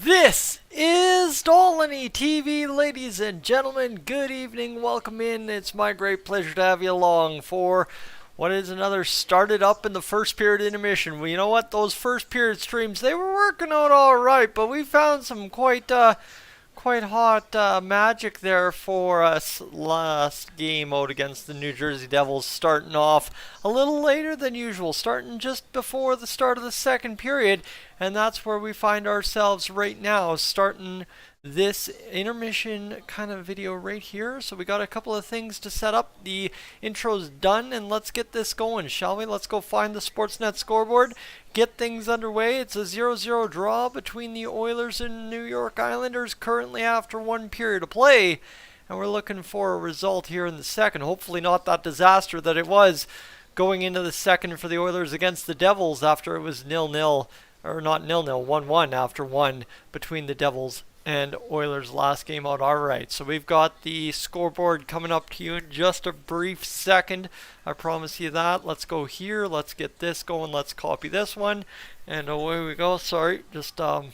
This is Dolynny TV, ladies and gentlemen. Good evening, welcome in. It's my great pleasure to have you along for what is another started up in the first period intermission. Well, you know what? Those first period streams, they were working out all right, but we found some quite hot magic there for us last game out against the New Jersey Devils, starting off a little later than usual, starting just before the start of the second period, and that's where we find ourselves right now, starting this intermission kind of video right here. So we got a couple of things to set up. The intro's done, and let's get this going, shall we? Let's go find the Sportsnet scoreboard, get things underway. It's a 0-0 draw between the Oilers and New York Islanders currently after one period of play, and we're looking for a result here in the second. Hopefully not that disaster that it was going into the second for the Oilers against the Devils after it was 0-0, or not 0-0, 1-1 after one between the Devils and Oilers last game out. Alright, so we've got the scoreboard coming up to you in just a brief second. I promise you that. Let's go here. Let's get this going. Let's copy this one. And away we go. Sorry, just a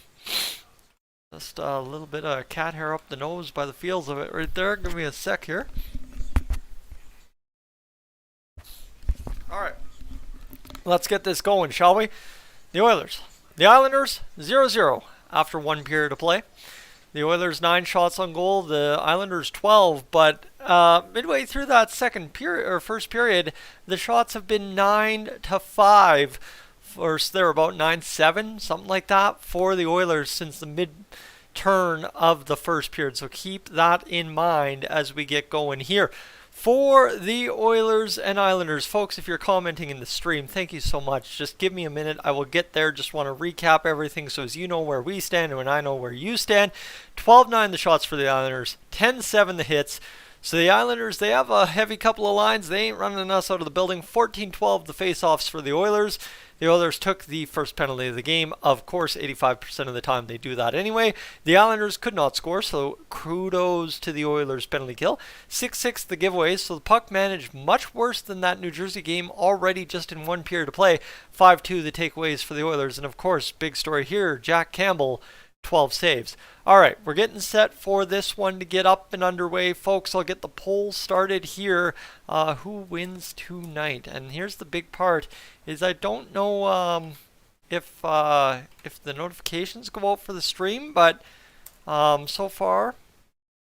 little bit of cat hair up the nose by the feels of it right there. Give me a sec here. Alright, let's get this going, shall we? The Oilers. The Islanders, 0-0 after one period of play. The Oilers 9 shots on goal, the Islanders 12, but midway through that second period or first period, the shots have been 9-5. First, they're about 9-7, something like that, for the Oilers since the mid-turn of the first period. So keep that in mind as we get going here. For the Oilers and Islanders, folks, if you're commenting in the stream, thank you so much. Just give me a minute. I will get there. Just want to recap everything so as you know where we stand and when I know where you stand. 12-9 the shots for the Islanders, 10-7 the hits. So the Islanders, they have a heavy couple of lines. They ain't running us out of the building. 14-12 the face-offs for the Oilers. The Oilers took the first penalty of the game. Of course, 85% of the time they do that anyway. The Islanders could not score, so kudos to the Oilers penalty kill. 6-6 the giveaways, so the puck managed much worse than that New Jersey game already just in one period of play. 5-2 the takeaways for the Oilers. And of course, big story here, Jack Campbell, 12 saves. Alright, we're getting set for this one to get up and underway, folks. I'll get the poll started here. Who wins tonight? And here's the big part, is I don't know if the notifications go out for the stream, but so far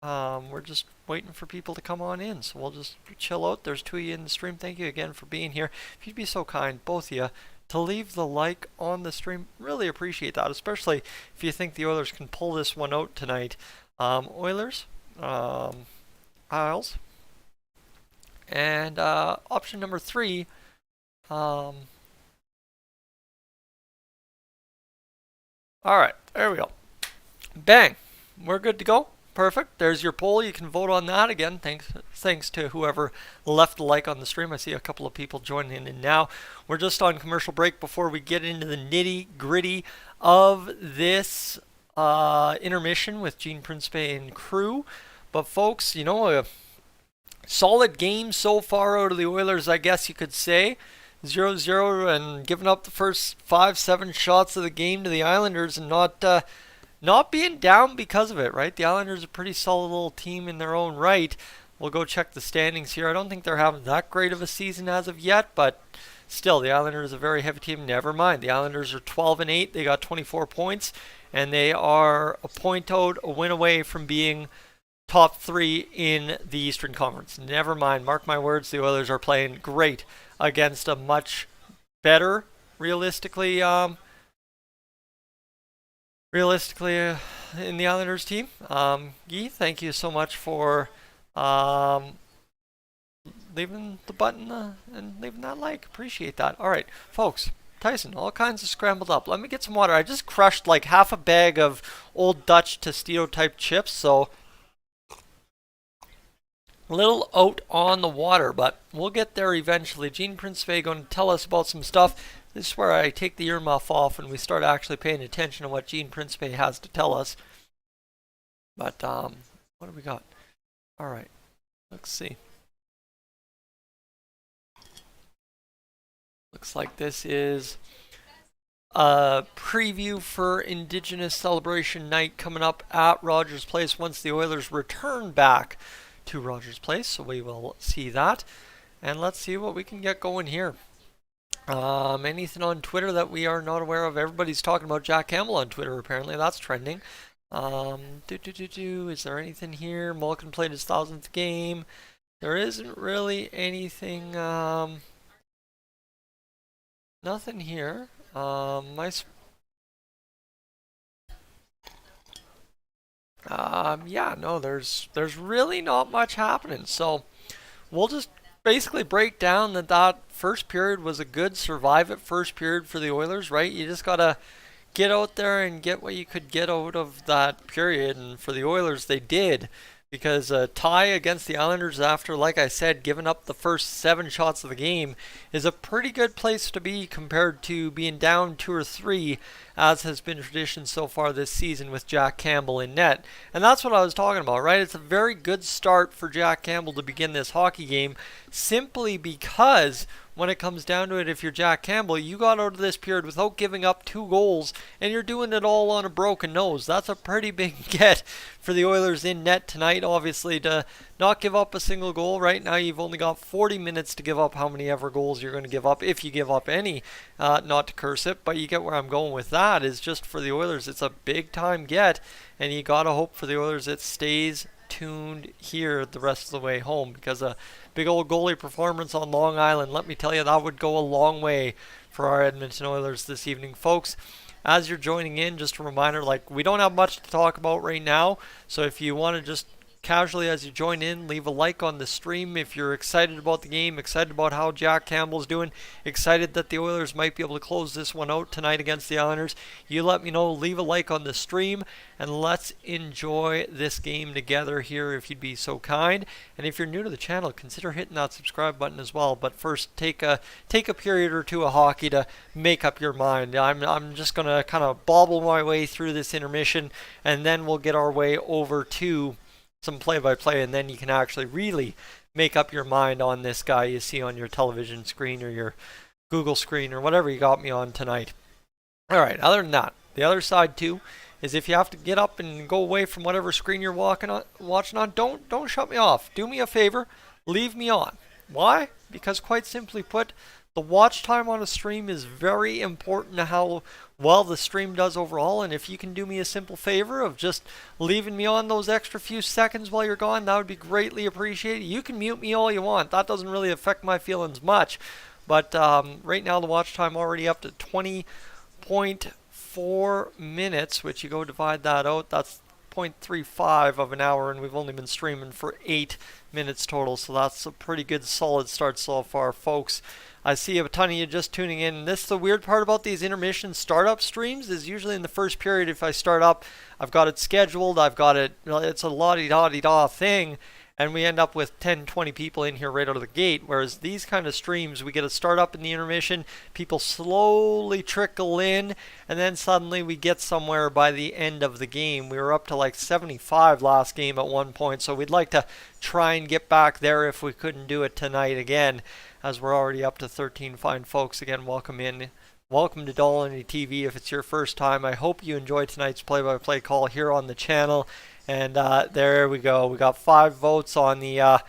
we're just waiting for people to come on in. So we'll just chill out. There's two of you in the stream. Thank you again for being here. If you'd be so kind, both of you, to leave the like on the stream. Really appreciate that, especially if you think the Oilers can pull this one out tonight. Oilers, Isles, and option number 3. Alright, there we go. Bang! We're good to go. Perfect. There's your poll. You can vote on that again. Thanks to whoever left a like on the stream. I see a couple of people joining in now. We're just on commercial break before we get into the nitty-gritty of this intermission with Gene Principe and crew. But folks, you know, a solid game so far out of the Oilers, I guess you could say. 0-0 and giving up the first 5-7 shots of the game to the Islanders and not being down because of it, right? The Islanders are a pretty solid little team in their own right. We'll go check the standings here. I don't think they're having that great of a season as of yet, but still, the Islanders are a very heavy team. Never mind. The Islanders are 12-8. They got 24 points, and they are a point out, a win away from being top 3 in the Eastern Conference. Never mind. Mark my words, the Oilers are playing great against a much better, realistically, in the Islanders team. Guy, thank you so much for leaving the button and leaving that like. Appreciate that. Alright, folks. Tyson, all kinds of scrambled up. Let me get some water. I just crushed like half a bag of Old Dutch Tostito type chips, so a little out on the water, but we'll get there eventually. Gene Principe going to tell us about some stuff. This is where I take the earmuff off and we start actually paying attention to what Gene Principe has to tell us. But, what do we got? Alright, let's see. Looks like this is preview for Indigenous Celebration Night coming up at Rogers Place once the Oilers return back to Rogers Place. So we will see that. And let's see what we can get going here. Anything on Twitter that we are not aware of? Everybody's talking about Jack Campbell on Twitter, apparently. That's trending. Is there anything here? Malkin played his 1000th game. There isn't really anything, nothing here. Yeah, no, there's really not much happening. So we'll just basically break down that first period was a good survive it first period for the Oilers, right? You just gotta get out there and get what you could get out of that period, and for the Oilers, they did. Because a tie against the Islanders after, like I said, giving up the first 7 shots of the game is a pretty good place to be compared to being down 2 or 3, as has been tradition so far this season with Jack Campbell in net. And that's what I was talking about, right? It's a very good start for Jack Campbell to begin this hockey game, simply because when it comes down to it, if you're Jack Campbell, you got out of this period without giving up 2 goals, and you're doing it all on a broken nose. That's a pretty big get for the Oilers in net tonight, obviously, to not give up a single goal. Right now, you've only got 40 minutes to give up how many ever goals you're going to give up, if you give up any, not to curse it, but you get where I'm going with that, is just for the Oilers, it's a big time get, and you got to hope for the Oilers it stays tuned here the rest of the way home, because a big old goalie performance on Long Island, let me tell you, that would go a long way for our Edmonton Oilers this evening, folks. As you're joining in, just a reminder, like, we don't have much to talk about right now, so if you want to just casually as you join in, leave a like on the stream if you're excited about the game, excited about how Jack Campbell's doing, excited that the Oilers might be able to close this one out tonight against the Islanders. You let me know, leave a like on the stream, and let's enjoy this game together here if you'd be so kind. And if you're new to the channel, consider hitting that subscribe button as well. But first, take a period or two of hockey to make up your mind. I'm just going to kind of bobble my way through this intermission, and then we'll get our way over to some play-by-play, and then you can actually really make up your mind on this guy you see on your television screen or your Google screen or whatever you got me on tonight. All right, other than that, the other side too is if you have to get up and go away from whatever screen you're watching on, don't shut me off. Do me a favor, leave me on. Why? Because quite simply put, the watch time on a stream is very important to how well the stream does overall, and if you can do me a simple favor of just leaving me on those extra few seconds while you're gone, that would be greatly appreciated. You can mute me all you want. That doesn't really affect my feelings much, but right now the watch time already up to 20.4 minutes, which you go divide that out, that's 0.35 of an hour, and we've only been streaming for 8 minutes total, so that's a pretty good solid start so far, folks. I see a ton of you just tuning in. This is the weird part about these intermission startup streams, is usually in the first period, if I start up, I've got it scheduled, I've got it, it's a la-di-da-di-da thing, and we end up with 10, 20 people in here right out of the gate, whereas these kind of streams, we get a start up in the intermission, people slowly trickle in, and then suddenly we get somewhere by the end of the game. We were up to like 75 last game at one point, so we'd like to try and get back there if we couldn't do it tonight again, as we're already up to 13 fine folks. Again, welcome in. Welcome to Dolynny TV. If it's your first time, I hope you enjoyed tonight's play-by-play call here on the channel. And there we go. We got 5 votes on the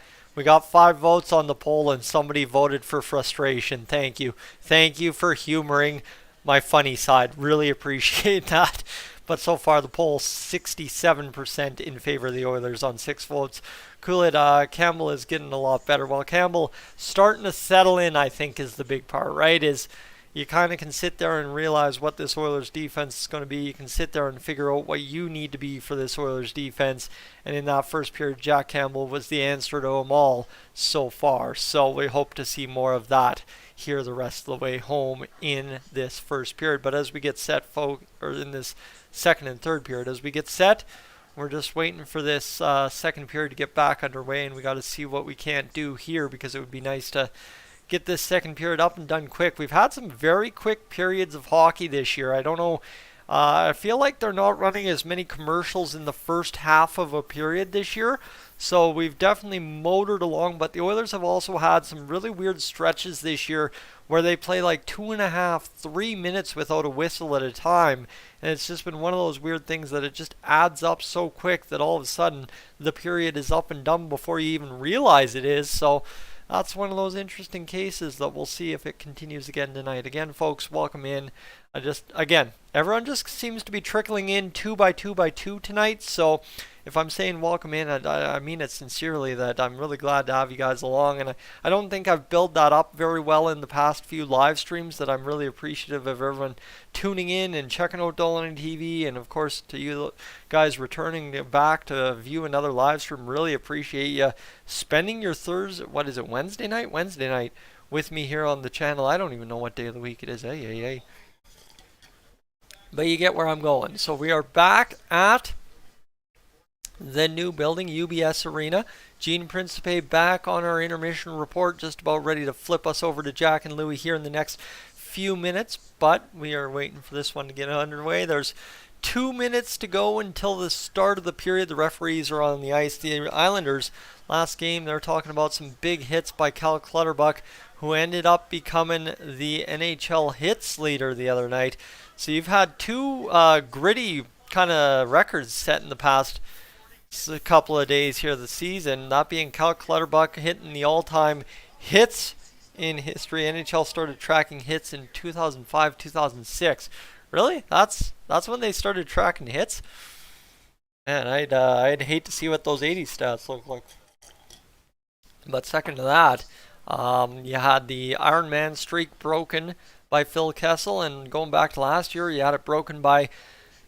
poll, and somebody voted for frustration. Thank you. Thank you for humoring my funny side. Really appreciate that. But so far the poll 67% in favor of the Oilers on 6 votes. Campbell is getting a lot better. Well, Campbell starting to settle in, I think, is the big part, right? Is you kind of can sit there and realize what this Oilers defense is going to be. You can sit there and figure out what you need to be for this Oilers defense. And in that first period, Jack Campbell was the answer to them all so far. So we hope to see more of that here the rest of the way home in this first period. But as we get set, or in this second and third period, as we get set, we're just waiting for this second period to get back underway, and we got to see what we can't do here, because it would be nice to get this second period up and done quick. We've had some very quick periods of hockey this year. I don't know. I feel like they're not running as many commercials in the first half of a period this year. So we've definitely motored along, but the Oilers have also had some really weird stretches this year where they play like 2.5, 3 minutes without a whistle at a time. And it's just been one of those weird things that it just adds up so quick that all of a sudden the period is up and done before you even realize it is. So that's one of those interesting cases that we'll see if it continues again tonight. Again, folks, welcome in. Again, everyone just seems to be trickling in 2 by 2 by 2 tonight. So if I'm saying welcome in, I mean it sincerely, that I'm really glad to have you guys along. And I don't think I've built that up very well in the past few live streams, that I'm really appreciative of everyone tuning in and checking out Dolynny TV. And of course, to you guys returning back to view another live stream, really appreciate you spending your Thursday, Wednesday night with me here on the channel. I don't even know what day of the week it is. Hey. But you get where I'm going. So we are back at the new building, UBS Arena. Gene Principe back on our intermission report, just about ready to flip us over to Jack and Louie here in the next few minutes. But we are waiting for this one to get underway. There's 2 minutes to go until the start of the period. The referees are on the ice. The Islanders, last game, they're talking about some big hits by Cal Clutterbuck, who ended up becoming the NHL hits leader the other night. So you've had two gritty kind of records set in the past couple of days here of the season. That being Cal Clutterbuck hitting the all-time hits in history. NHL started tracking hits in 2005, 2006. Really? That's when they started tracking hits? Man, I'd hate to see what those 80 stats look like. But second to that, you had the Iron Man streak broken by Phil Kessel, and going back to last year, you had it broken by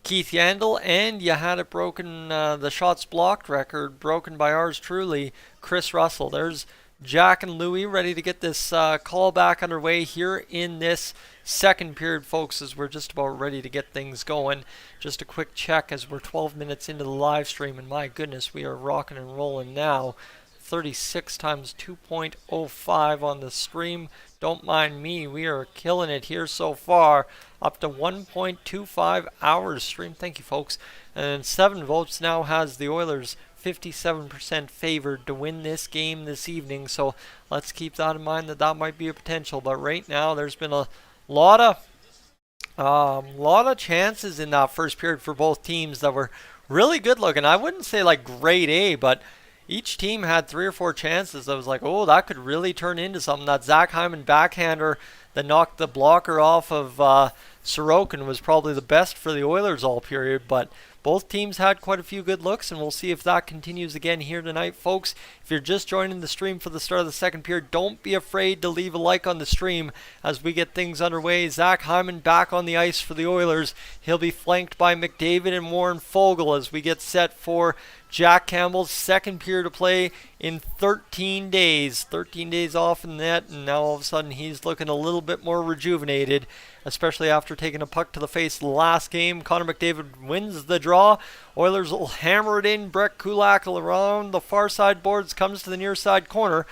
Keith Yandel, and you had it broken, the shots blocked record broken by ours truly, Chris Russell. There's Jack and Louie ready to get this call back underway here in this second period, folks, as we're just about ready to get things going. Just a quick check as we're 12 minutes into the live stream, and my goodness, we are rocking and rolling now. 36 times 2.05 on the stream. Don't mind me, we are killing it here so far. Up to 1.25 hours stream. Thank you, folks. And 7 votes now has the Oilers 57% favored to win this game this evening. So let's keep that in mind, that might be a potential. But right now, there's been a lot of chances in that first period for both teams that were really good looking. I wouldn't say like grade A, but each team had 3 or 4 chances. I was like, oh, that could really turn into something. That Zach Hyman backhander that knocked the blocker off of Sorokin was probably the best for the Oilers all period. But both teams had quite a few good looks, and we'll see if that continues again here tonight, folks. If you're just joining the stream for the start of the second period, don't be afraid to leave a like on the stream as we get things underway. Zach Hyman back on the ice for the Oilers. He'll be flanked by McDavid and Warren Foegele as we get set for Jack Campbell's second period of play in 13 days. 13 days off in the net, and now all of a sudden he's looking a little bit more rejuvenated, especially after taking a puck to the face last game. Connor McDavid wins the draw. Oilers will hammer it in. Brett Kulak around the far side boards, comes to the near side corner.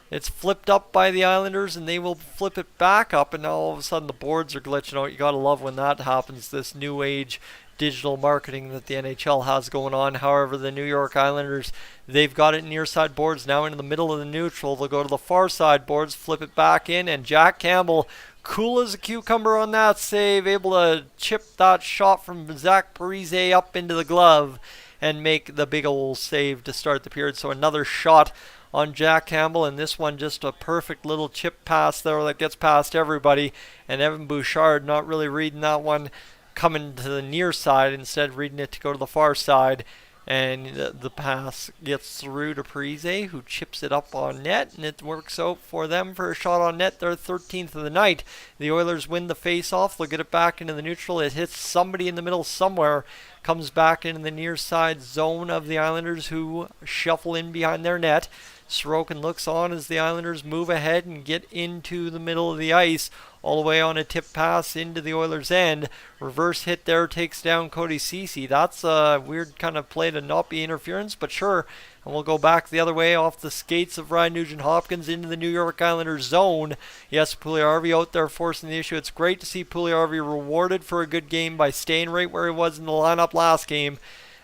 It's flipped up by the Islanders, and they will flip it back up, and now all of a sudden the boards are glitching out. You gotta love when that happens, this new age digital marketing that the NHL has going on. However, the New York Islanders, they've got it near side boards now into the middle of the neutral. They'll go to the far side boards, flip it back in, and Jack Campbell, cool as a cucumber on that save, able to chip that shot from Zach Parise up into the glove and make the big old save to start the period. So another shot on Jack Campbell, and this one just a perfect little chip pass there that gets past everybody, and Evan Bouchard not really reading that one, coming to the near side, instead reading it to go to the far side, and the pass gets through to Parise, who chips it up on net, and it works out for them for a shot on net, their 13th of the night. The Oilers win the face-off. They'll get it back into the neutral. It hits somebody in the middle somewhere, comes back into the near side zone of the Islanders, who shuffle in behind their net. Sorokin looks on as the Islanders move ahead and get into the middle of the ice, all the way on a tip pass into the Oilers' end. Reverse hit there takes down Cody Ceci. That's a weird kind of play to not be interference, but sure. And we'll go back the other way off the skates of Ryan Nugent-Hopkins into the New York Islanders zone. Yes, Puljujarvi out there forcing the issue. It's great to see Puljujarvi rewarded for a good game by staying right where he was in the lineup last game.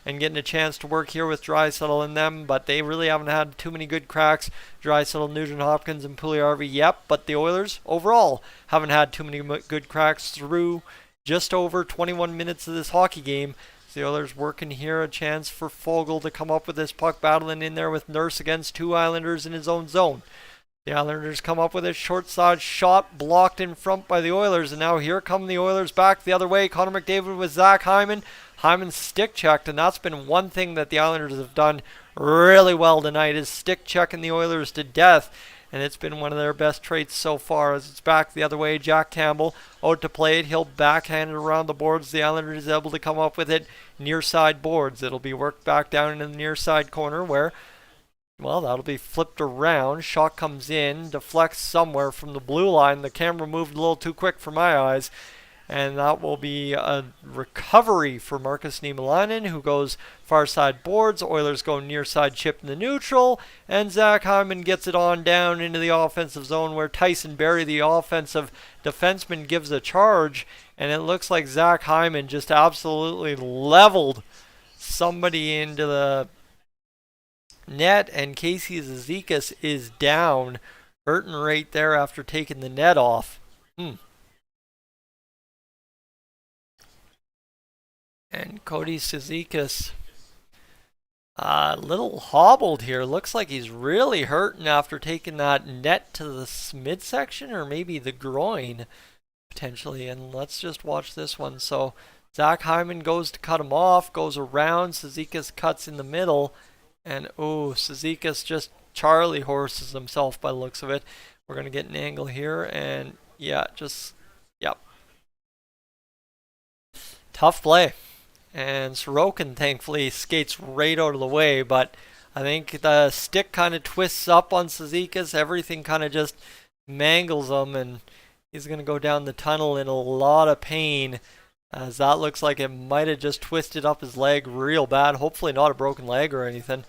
and getting a chance to work here with Draisaitl in them, but they really haven't had too many good cracks. Draisaitl, Nugent-Hopkins, and Puljujarvi, yep, but the Oilers overall haven't had too many good cracks through just over 21 minutes of this hockey game. The Oilers working here, a chance for Foegele to come up with this puck, battling in there with Nurse against 2 Islanders in his own zone. The Islanders come up with a short side shot, blocked in front by the Oilers, and now here come the Oilers back the other way. Connor McDavid with Zach Hyman. Hyman stick checked, and that's been one thing that the Islanders have done really well tonight, is stick checking the Oilers to death, and it's been one of their best traits so far. As it's back the other way, Jack Campbell out to play it. He'll backhand it around the boards. The Islanders able to come up with it near side boards. It'll be worked back down in the near side corner where, well, that'll be flipped around. Shot comes in, deflects somewhere from the blue line. The camera moved a little too quick for my eyes. And that will be a recovery for Markus Niemelainen, who goes far side boards. Oilers go near side chip in the neutral. And Zach Hyman gets it on down into the offensive zone where Tyson Barrie, the offensive defenseman, gives a charge. And it looks like Zach Hyman just absolutely leveled somebody into the net, and Casey Zizekas is down, hurting right there after taking the net off. And Cody Zizekas a little hobbled here. Looks like he's really hurting after taking that net to the midsection, or maybe the groin potentially. And let's just watch this one. So Zach Hyman goes to cut him off, goes around. Zizekas cuts in the middle. And, Zizekas just Charlie horses himself by the looks of it. We're going to get an angle here. And, yeah, yep. Tough play. And Sorokin, thankfully, skates right out of the way. But I think the stick kind of twists up on Zizekas. Everything kind of just mangles him. And he's going to go down the tunnel in a lot of pain, as that looks like it might have just twisted up his leg real bad. Hopefully not a broken leg or anything.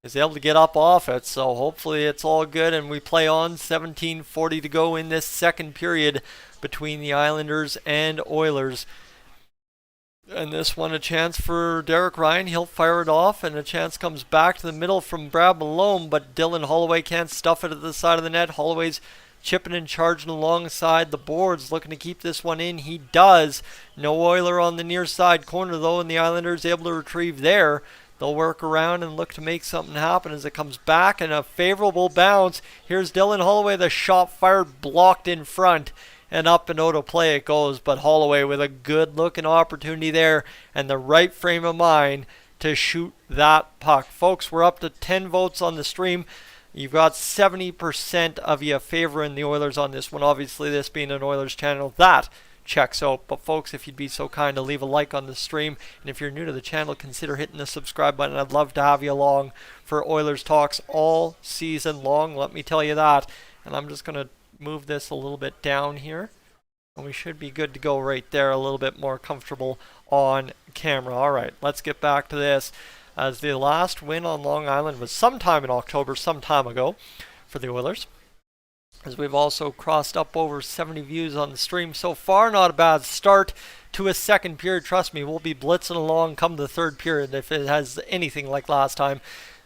He's able to get up off it, so hopefully it's all good. And we play on. 17:40 to go in this second period between the Islanders and Oilers. And this one, a chance for Derek Ryan. He'll fire it off, and a chance comes back to the middle from Brad Malone, but Dylan Holloway can't stuff it at the side of the net. Holloway's chipping and charging alongside the boards, looking to keep this one in. He does. No Oiler on the near side corner, though, and the Islanders able to retrieve there. They'll work around and look to make something happen as it comes back, and a favorable bounce. Here's Dylan Holloway. The shot fired, blocked in front, and up and out of play it goes. But Holloway with a good-looking opportunity there and the right frame of mind to shoot that puck. Folks, we're up to 10 votes on the stream. You've got 70% of you favoring the Oilers on this one. Obviously, this being an Oilers channel, that checks out. But folks, if you'd be so kind to leave a like on the stream, and if you're new to the channel, consider hitting the subscribe button. I'd love to have you along for Oilers talks all season long, let me tell you that. And I'm just going to move this a little bit down here, and we should be good to go right there, a little bit more comfortable on camera. All right, let's get back to this. As the last win on Long Island was sometime in October, some time ago, for the Oilers. As we've also crossed up over 70 views on the stream so far. Not a bad start to a second period. Trust me, we'll be blitzing along come the third period if it has anything like last time.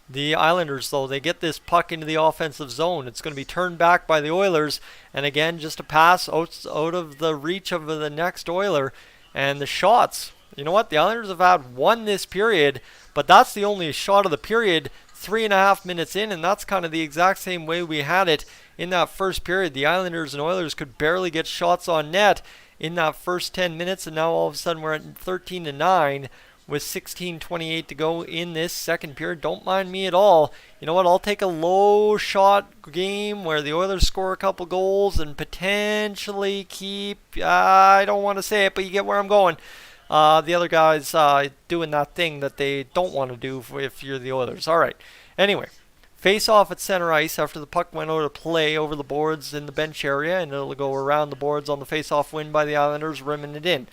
The Islanders, though, they get this puck into the offensive zone. It's going to be turned back by the Oilers. And again, just a pass out of the reach of the next Oiler. And the shots, you know what? The Islanders have had one this period, but that's the only shot of the period, 3.5 minutes in, and that's kind of the exact same way we had it in that first period. The Islanders and Oilers could barely get shots on net in that first 10 minutes, and now all of a sudden we're at 13-9 with 16:28 to go in this second period. Don't mind me at all. You know what? I'll take a low shot game where the Oilers score a couple goals and potentially keep, I don't want to say it, but you get where I'm going. The other guys doing that thing that they don't want to do if you're the Oilers. All right. Anyway, face off at center ice after the puck went out of play over the boards in the bench area, and it'll go around the boards on the face-off win by the Islanders, rimming it in.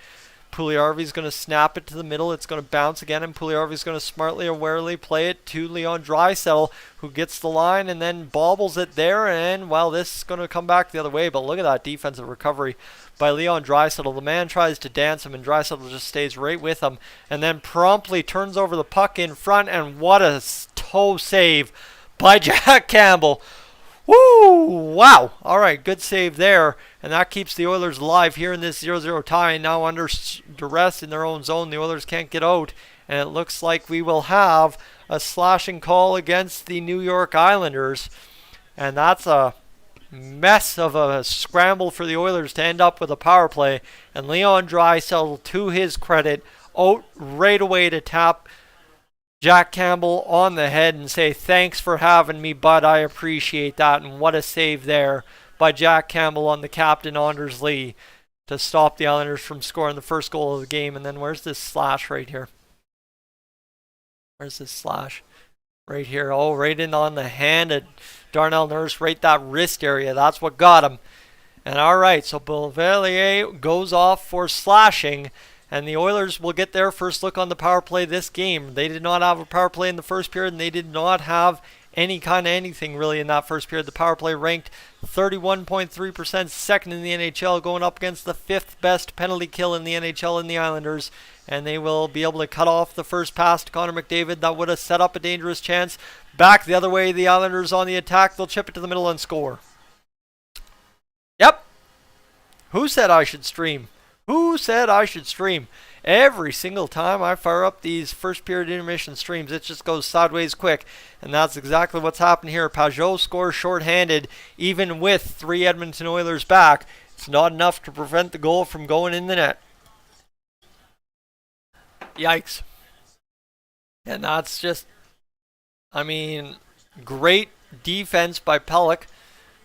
Puljujarvi's going to snap it to the middle. It's going to bounce again, and Puljujarvi's going to smartly or warily play it to Leon Draisaitl, who gets the line and then bobbles it there. And, well, this is going to come back the other way, but look at that defensive recovery by Leon Draisaitl. The man tries to dance him, and Draisaitl just stays right with him, and then promptly turns over the puck in front, and what a toe save by Jack Campbell. Woo! Wow. All right, good save there. And that keeps the Oilers alive here in this 0-0 tie. Now under duress in their own zone. The Oilers can't get out. And it looks like we will have a slashing call against the New York Islanders. And that's a mess of a scramble for the Oilers to end up with a power play. And Leon Draisaitl, to his credit, out right away to tap Jack Campbell on the head and say, thanks for having me, bud. I appreciate that. And what a save there by Jack Campbell on the captain, Anders Lee, to stop the Islanders from scoring the first goal of the game. And then where's this slash right here? Where's this slash? Right here. Oh, right in on the hand of Darnell Nurse, right that wrist area. That's what got him. And all right, so Beauvillier goes off for slashing. And the Oilers will get their first look on the power play this game. They did not have a power play in the first period, and they did not have any kind of anything really in that first period. The power play ranked 31.3%, second in the NHL, going up against the fifth best penalty kill in the NHL in the Islanders. And they will be able to cut off the first pass to Connor McDavid. That would have set up a dangerous chance. Back the other way, the Islanders on the attack. They'll chip it to the middle and score. Yep. Who said I should stream? Who said I should stream? Every single time I fire up these first period intermission streams, it just goes sideways quick. And that's exactly what's happened here. Pajot scores shorthanded, even with 3 Edmonton Oilers back. It's not enough to prevent the goal from going in the net. Yikes. And that's just, I mean, great defense by Pelech,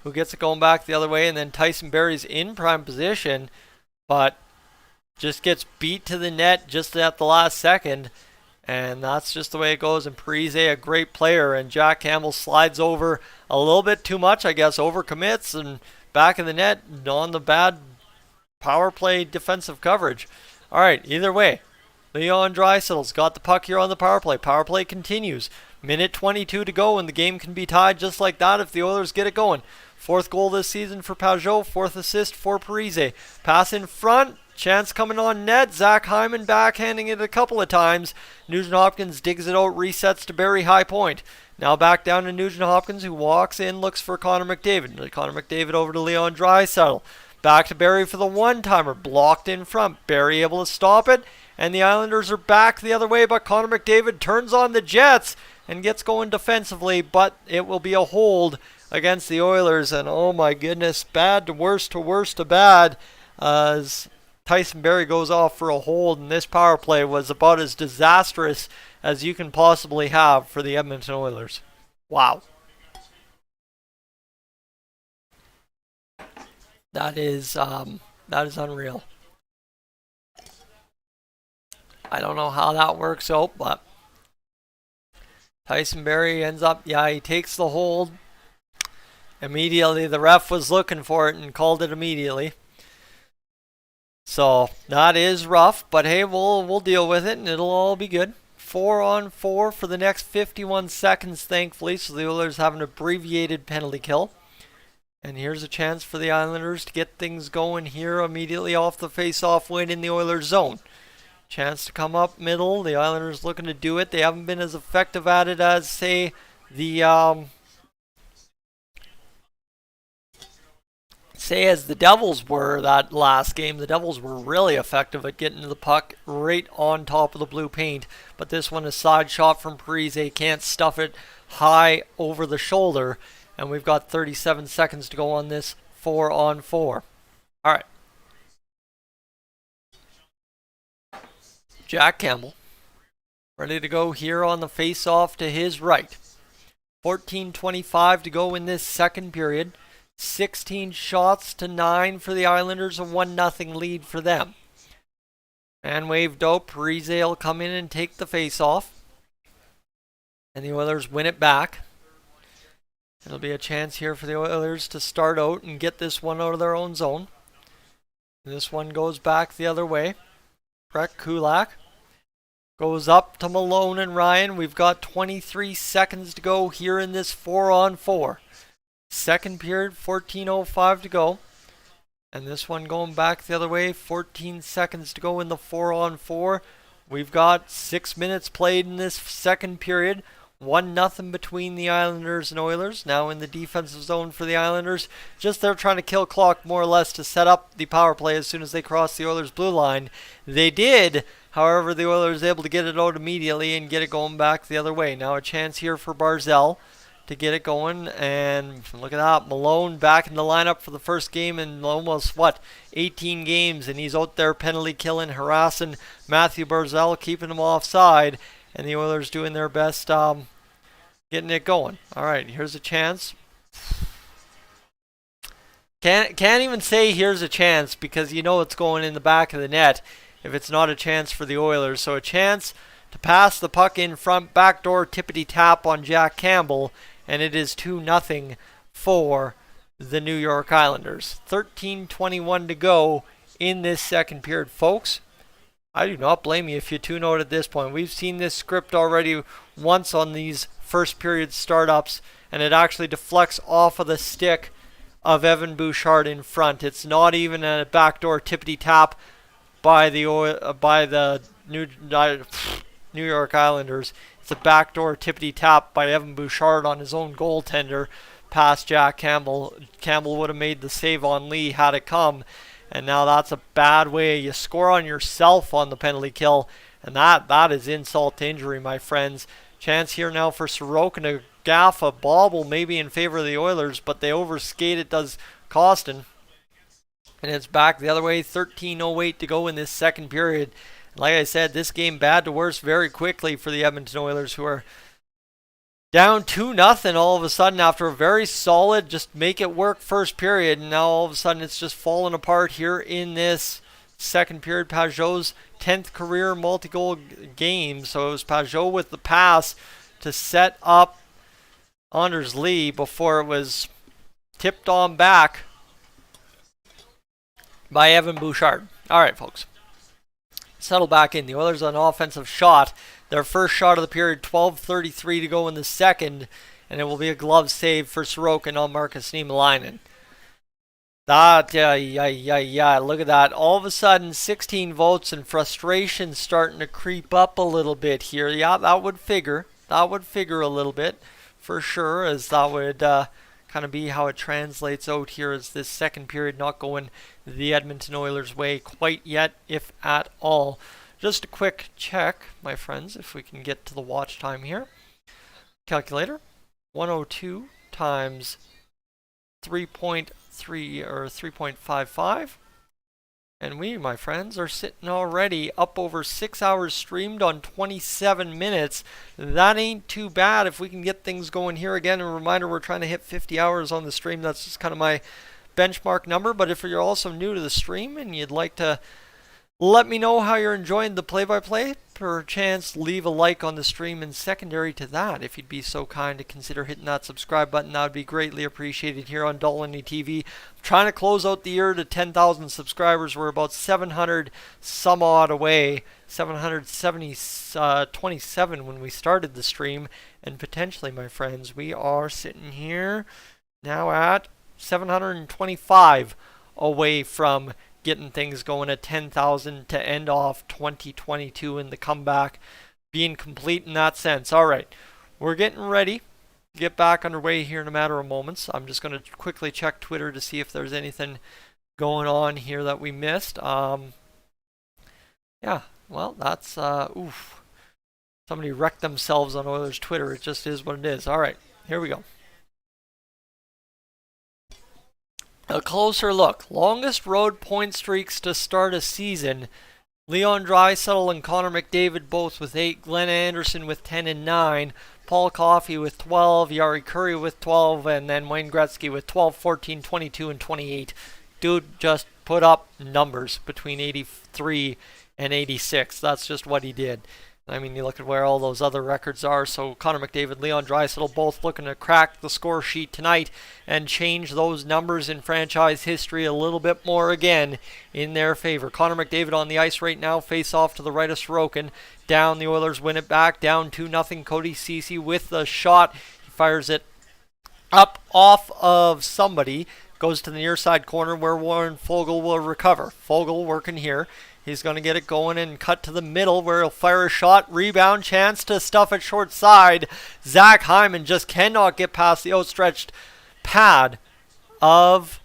who gets it going back the other way. And then Tyson Barrie's in prime position, but just gets beat to the net just at the last second. And that's just the way it goes. And Parise, a great player. And Jack Campbell slides over a little bit too much, I guess. Overcommits and back in the net on the bad power play defensive coverage. All right, either way, Leon Draisaitl's got the puck here on the power play. Power play continues. Minute 22 to go, and the game can be tied just like that if the Oilers get it going. 4th goal this season for Pajot. 4th assist for Parise. Pass in front. Chance coming on net. Zach Hyman backhanding it a couple of times. Nugent-Hopkins digs it out, resets to Barrie high point. Now back down to Nugent-Hopkins, who walks in, looks for Connor McDavid. Connor McDavid over to Leon Draisaitl. Back to Barrie for the one-timer. Blocked in front. Barrie able to stop it. And the Islanders are back the other way, but Connor McDavid turns on the Jets and gets going defensively, but it will be a hold against the Oilers. And oh my goodness, bad to worse to worse to bad, as Tyson Barrie goes off for a hold, and this power play was about as disastrous as you can possibly have for the Edmonton Oilers. Wow. That is unreal. I don't know how that works out, but Tyson Barrie ends up, he takes the hold. Immediately, the ref was looking for it and called it immediately. So that is rough, but hey, we'll deal with it and it'll all be good. 4-on-4 for the next 51 seconds, thankfully. So the Oilers have an abbreviated penalty kill. And here's a chance for the Islanders to get things going here immediately off the face-off win in the Oilers zone. Chance to come up middle. The Islanders looking to do it. They haven't been as effective at it as, say, the Devils were that last game. The Devils were really effective at getting the puck right on top of the blue paint. But this one, a side shot from Parise, can't stuff it high over the shoulder. And we've got 37 seconds to go on this 4-on-4. All right. Jack Campbell ready to go here on the face-off to his right. 14:25 to go in this second period. 16 shots to 9 for the Islanders, a 1-0 lead for them. Man waved out. Parise will come in and take the face-off. And the Oilers win it back. It'll be a chance here for the Oilers to start out and get this one out of their own zone. This one goes back the other way. Brett Kulak goes up to Malone and Ryan. We've got 23 seconds to go here in this 4-on-4. Second period, 14:05 to go. And this one going back the other way, 14 seconds to go in the 4-on-4. We've got 6 minutes played in this second period. 1-0 between the Islanders and Oilers. Now in the defensive zone for the Islanders. Just they're trying to kill clock more or less to set up the power play as soon as they cross the Oilers' blue line. They did. However, the Oilers able to get it out immediately and get it going back the other way. Now a chance here for Barzal to get it going. And look at that. Malone back in the lineup for the first game in almost, 18 games. And he's out there penalty killing, harassing Matthew Barzal, keeping him offside. And the Oilers doing their best getting it going. All right, here's a chance. Can't even say here's a chance because you know it's going in the back of the net if it's not a chance for the Oilers. So a chance to pass the puck in front, backdoor tippity tap on Jack Campbell, and it is 2-0 for the New York Islanders. 13:21 to go in this second period, folks. I do not blame you if you tune out at this point. We've seen this script already once on these first period startups, and it actually deflects off of the stick of Evan Bouchard in front. It's not even a backdoor tippity tap by the New York Islanders. It's a backdoor tippity tap by Evan Bouchard on his own goaltender past Jack Campbell. Campbell would have made the save on Lee had it come. And now that's a bad way. You score on yourself on the penalty kill. And that is insult to injury, my friends. Chance here now for Sorokin to gaff a bobble maybe in favor of the Oilers. But they overskate it, does Costin. And it's back the other way. 13:08 to go in this second period. Like I said, this game bad to worse very quickly for the Edmonton Oilers, who are down 2-0 all of a sudden after a very solid, just make it work first period. And now all of a sudden it's just falling apart here in this second period. Pajot's 10th career multi-goal game. So it was Pajot with the pass to set up Anders Lee before it was tipped on back by Evan Bouchard. All right, folks. Settle back in. The Oilers on an offensive shot. Their first shot of the period, 12:33 to go in the second, and it will be a glove save for Sorokin on Markus Niemelainen. Look at that. All of a sudden, 16 votes and frustration starting to creep up a little bit here. Yeah, that would figure. That would figure a little bit for sure, as that would kind of be how it translates out here as this second period not going the Edmonton Oilers' way quite yet, if at all. Just a quick check, my friends, if we can get to the watch time here. Calculator, 102 times 3.3 or 3.55. And we, my friends, are sitting already up over 6 hours streamed on 27 minutes. That ain't too bad if we can get things going here. Again, a reminder, we're trying to hit 50 hours on the stream. That's just kind of my benchmark number. But if you're also new to the stream and you'd like to let me know how you're enjoying the play-by-play, perchance leave a like on the stream, and secondary to that, if you'd be so kind to consider hitting that subscribe button, that would be greatly appreciated here on Dolynny TV. I'm trying to close out the year to 10,000 subscribers. We're about 700 some odd away, 727 when we started the stream, and potentially, my friends, we are sitting here now at 725 away from getting things going at 10,000 to end off 2022 and the comeback being complete in that sense. All right, we're getting ready to get back underway here in a matter of moments. I'm just going to quickly check Twitter to see if there's anything going on here that we missed. Yeah, well, that's, oof. Somebody wrecked themselves on Oilers Twitter. It just is what it is. All right, here we go. A closer look. Longest road point streaks to start a season. Leon Draisaitl and Connor McDavid both with 8. Glenn Anderson with 10 and 9. Paul Coffey with 12. Yari Curry with 12. And then Wayne Gretzky with 12, 14, 22, and 28. Dude just put up numbers between 83 and 86. That's just what he did. I mean, you look at where all those other records are. So Connor McDavid, Leon Draisaitl both looking to crack the score sheet tonight and change those numbers in franchise history a little bit more again in their favor. Connor McDavid on the ice right now, face off to the right of Sorokin. Down, the Oilers win it back. Down 2-0. Cody Ceci with the shot. He fires it up off of somebody. Goes to the near side corner where Warren Foegele will recover. Foegele working here. He's going to get it going and cut to the middle where he'll fire a shot. Rebound chance to stuff it short side. Zach Hyman just cannot get past the outstretched pad of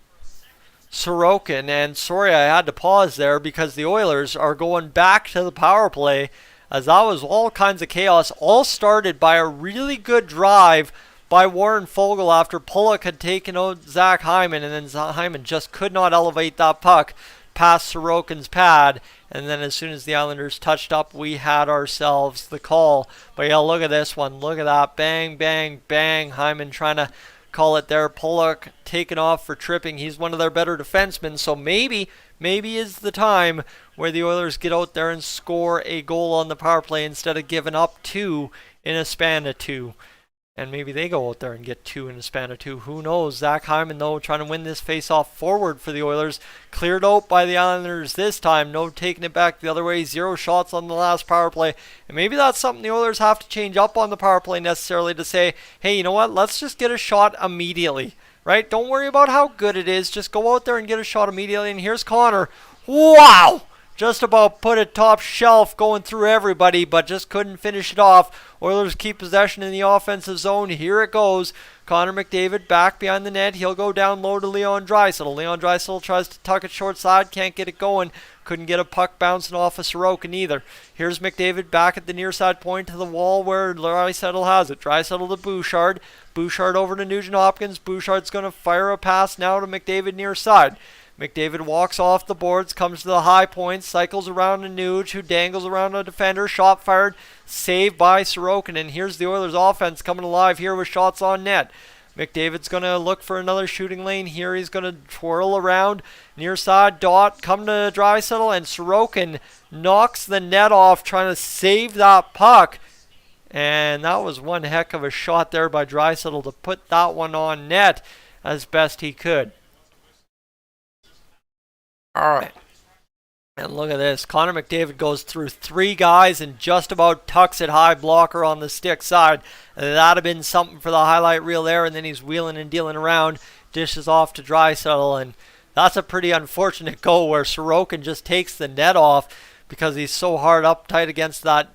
Sorokin. And sorry, I had to pause there because the Oilers are going back to the power play, as that was all kinds of chaos. All started by a really good drive by Warren Foegele after Pulock had taken out Zach Hyman, and then Hyman just could not elevate that puck past Sorokin's pad. And then as soon as the Islanders touched up, we had ourselves the call. But yeah, look at this one. Look at that. Bang, bang, bang. Hyman trying to call it there. Pulock taken off for tripping. He's one of their better defensemen. So maybe is the time where the Oilers get out there and score a goal on the power play instead of giving up 2 in a span of 2. And maybe they go out there and get 2 in a span of 2. Who knows? Zach Hyman, though, trying to win this face-off forward for the Oilers. Cleared out by the Islanders this time. No taking it back the other way. 0 shots on the last power play. And maybe that's something the Oilers have to change up on the power play necessarily to say, hey, you know what? Let's just get a shot immediately. Right? Don't worry about how good it is. Just go out there and get a shot immediately. And here's Connor. Wow! Just about put it top shelf, going through everybody, but just couldn't finish it off. Oilers keep possession in the offensive zone. Here it goes. Connor McDavid back behind the net. He'll go down low to Leon Draisaitl. Leon Draisaitl tries to tuck it short side. Can't get it going. Couldn't get a puck bouncing off of Sorokin either. Here's McDavid back at the near side point to the wall where Draisaitl has it. Draisaitl to Bouchard. Bouchard over to Nugent Hopkins. Bouchard's going to fire a pass now to McDavid near side. McDavid walks off the boards, comes to the high point, cycles around to Nuge, who dangles around a defender. Shot fired, saved by Sorokin. And here's the Oilers offense coming alive here with shots on net. McDavid's going to look for another shooting lane here. He's going to twirl around near side dot, come to Draisaitl, and Sorokin knocks the net off trying to save that puck. And that was one heck of a shot there by Draisaitl to put that one on net as best he could. All right. And look at this. Connor McDavid goes through 3 guys and just about tucks it high, blocker on the stick side. That'd have been something for the highlight reel there. And then he's wheeling and dealing around. Dishes off to Draisaitl. And that's a pretty unfortunate goal where Sorokin just takes the net off because he's so hard uptight against that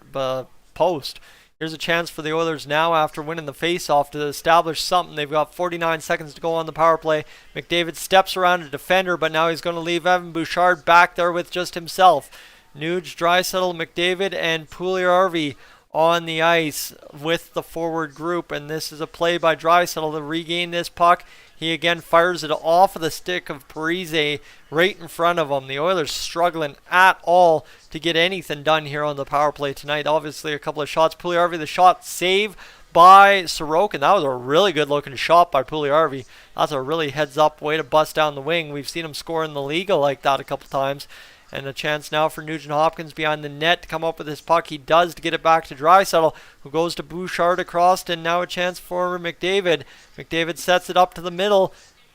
post. Here's a chance for the Oilers now after winning the faceoff to establish something. They've got 49 seconds to go on the power play. McDavid steps around a defender, but now he's going to leave Evan Bouchard back there with just himself. Nuge, Draisaitl, McDavid, and Puljujärvi on the ice with the forward group. And this is a play by Draisaitl to regain this puck. He again fires it off of the stick of Parise right in front of him. The Oilers struggling at all to get anything done here on the power play tonight. Obviously a couple of shots. Puljujärvi, the shot save by Sorokin. That was a really good looking shot by Puljujärvi. That's a really heads up way to bust down the wing. We've seen him score in the Liga like that a couple times. And a chance now for Nugent Hopkins behind the net to come up with his puck. He does to get it back to Draisaitl, who goes to Bouchard across, and now a chance for McDavid. McDavid sets it up to the middle.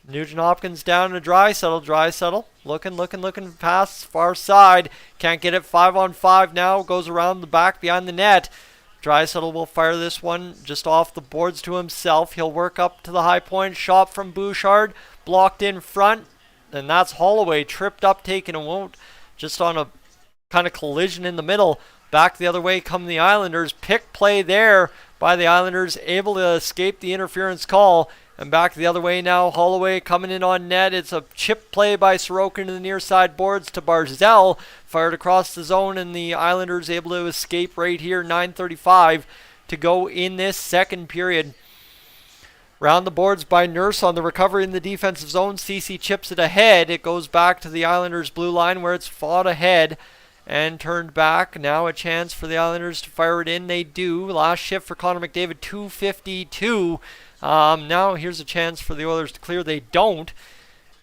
Nugent Hopkins down to Draisaitl. Draisaitl looking past far side. Can't get it 5-on-5 now. Goes around the back behind the net. Draisaitl will fire this one just off the boards to himself. He'll work up to the high point. Shot from Bouchard. Blocked in front. And that's Holloway tripped up, taken and won't. Just on a kind of collision in the middle. Back the other way come the Islanders. Pick play there by the Islanders. Able to escape the interference call. And back the other way now. Holloway coming in on net. It's a chip play by Sorokin to the near side boards to Barzal. Fired across the zone, and the Islanders able to escape right here. 9:35 to go in this second period. Round the boards by Nurse on the recovery in the defensive zone. Ceci chips it ahead. It goes back to the Islanders' blue line where it's fought ahead and turned back. Now a chance for the Islanders to fire it in. They do. Last shift for Connor McDavid, 2:52. Now here's a chance for the Oilers to clear. They don't.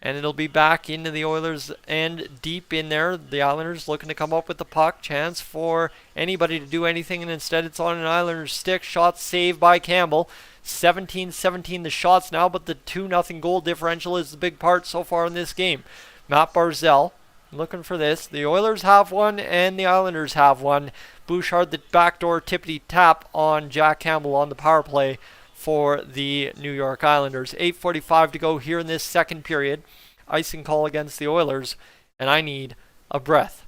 And it'll be back into the Oilers and deep in there. The Islanders looking to come up with the puck. Chance for anybody to do anything, and instead it's on an Islanders stick. Shot saved by Campbell. 17-17 the shots now, but the 2-0 goal differential is the big part so far in this game. Matt Barzal looking for this. The Oilers have one and the Islanders have one. Bouchard, the backdoor tippity tap on Jack Campbell on the power play for the New York Islanders. 8:45 to go here in this second period. Icing call against the Oilers, and I need a breath.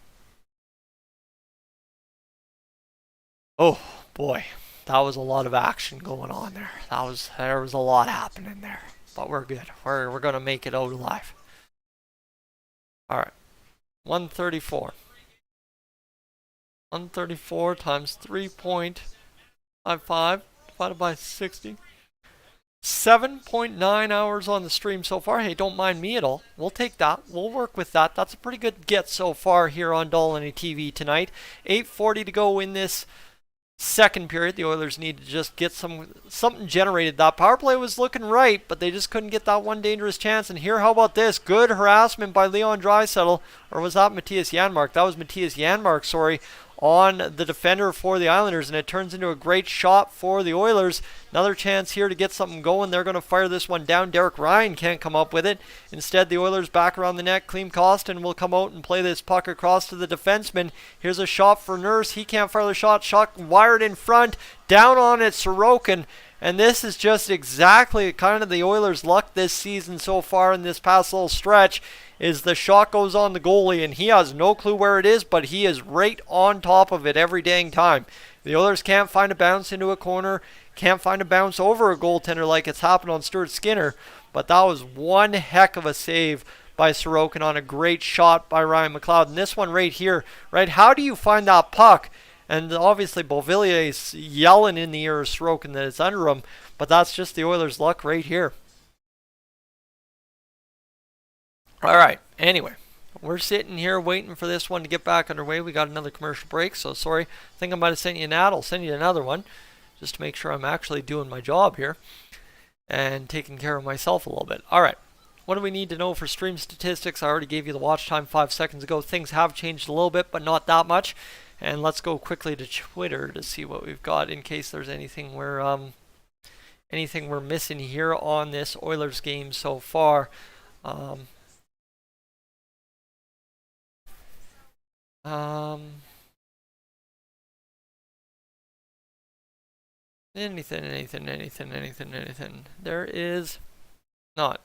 Oh boy, that was a lot of action going on there. There was a lot happening there, but we're good. We're gonna make it out alive. All right, 134. 134 times 3.55 divided by 60. 7.9 hours on the stream so far. Hey, don't mind me at all. We'll take that. We'll work with that. That's a pretty good get so far here on Dolynny TV tonight. 8:40 to go in this second period. The Oilers need to just get something generated. That power play was looking right, but they just couldn't get that one dangerous chance. And here, how about this? Good harassment by Leon Draisaitl. Or was that Matthias Janmark? That was Matthias Janmark, sorry, on the defender for the Islanders, and it turns into a great shot for the Oilers. Another chance here to get something going. They're going to fire this one down. Derek Ryan can't come up with it. Instead, the Oilers back around the net. Klim Kostin will come out and play this puck across to the defenseman. Here's a shot for Nurse. He can't fire the shot. Shot wired in front. Down on it, Sorokin. And this is just exactly kind of the Oilers' luck this season so far in this past little stretch, is the shot goes on the goalie, and he has no clue where it is, but he is right on top of it every dang time. The Oilers can't find a bounce into a corner, can't find a bounce over a goaltender like it's happened on Stuart Skinner, but that was one heck of a save by Sorokin on a great shot by Ryan McLeod. And this one right here, right, how do you find that puck? And obviously Beauvillier is yelling in the ear of Sorokin that it's under him, but that's just the Oilers' luck right here. All right, anyway, we're sitting here waiting for this one to get back underway. We got another commercial break, so sorry. I think I might have sent you an ad. I'll send you another one just to make sure I'm actually doing my job here and taking care of myself a little bit. All right, what do we need to know for stream statistics? I already gave you the watch time 5 seconds ago. Things have changed a little bit, but not that much. And let's go quickly to Twitter to see what we've got in case there's anything we're missing here on this Oilers game so far. Anything. There is not.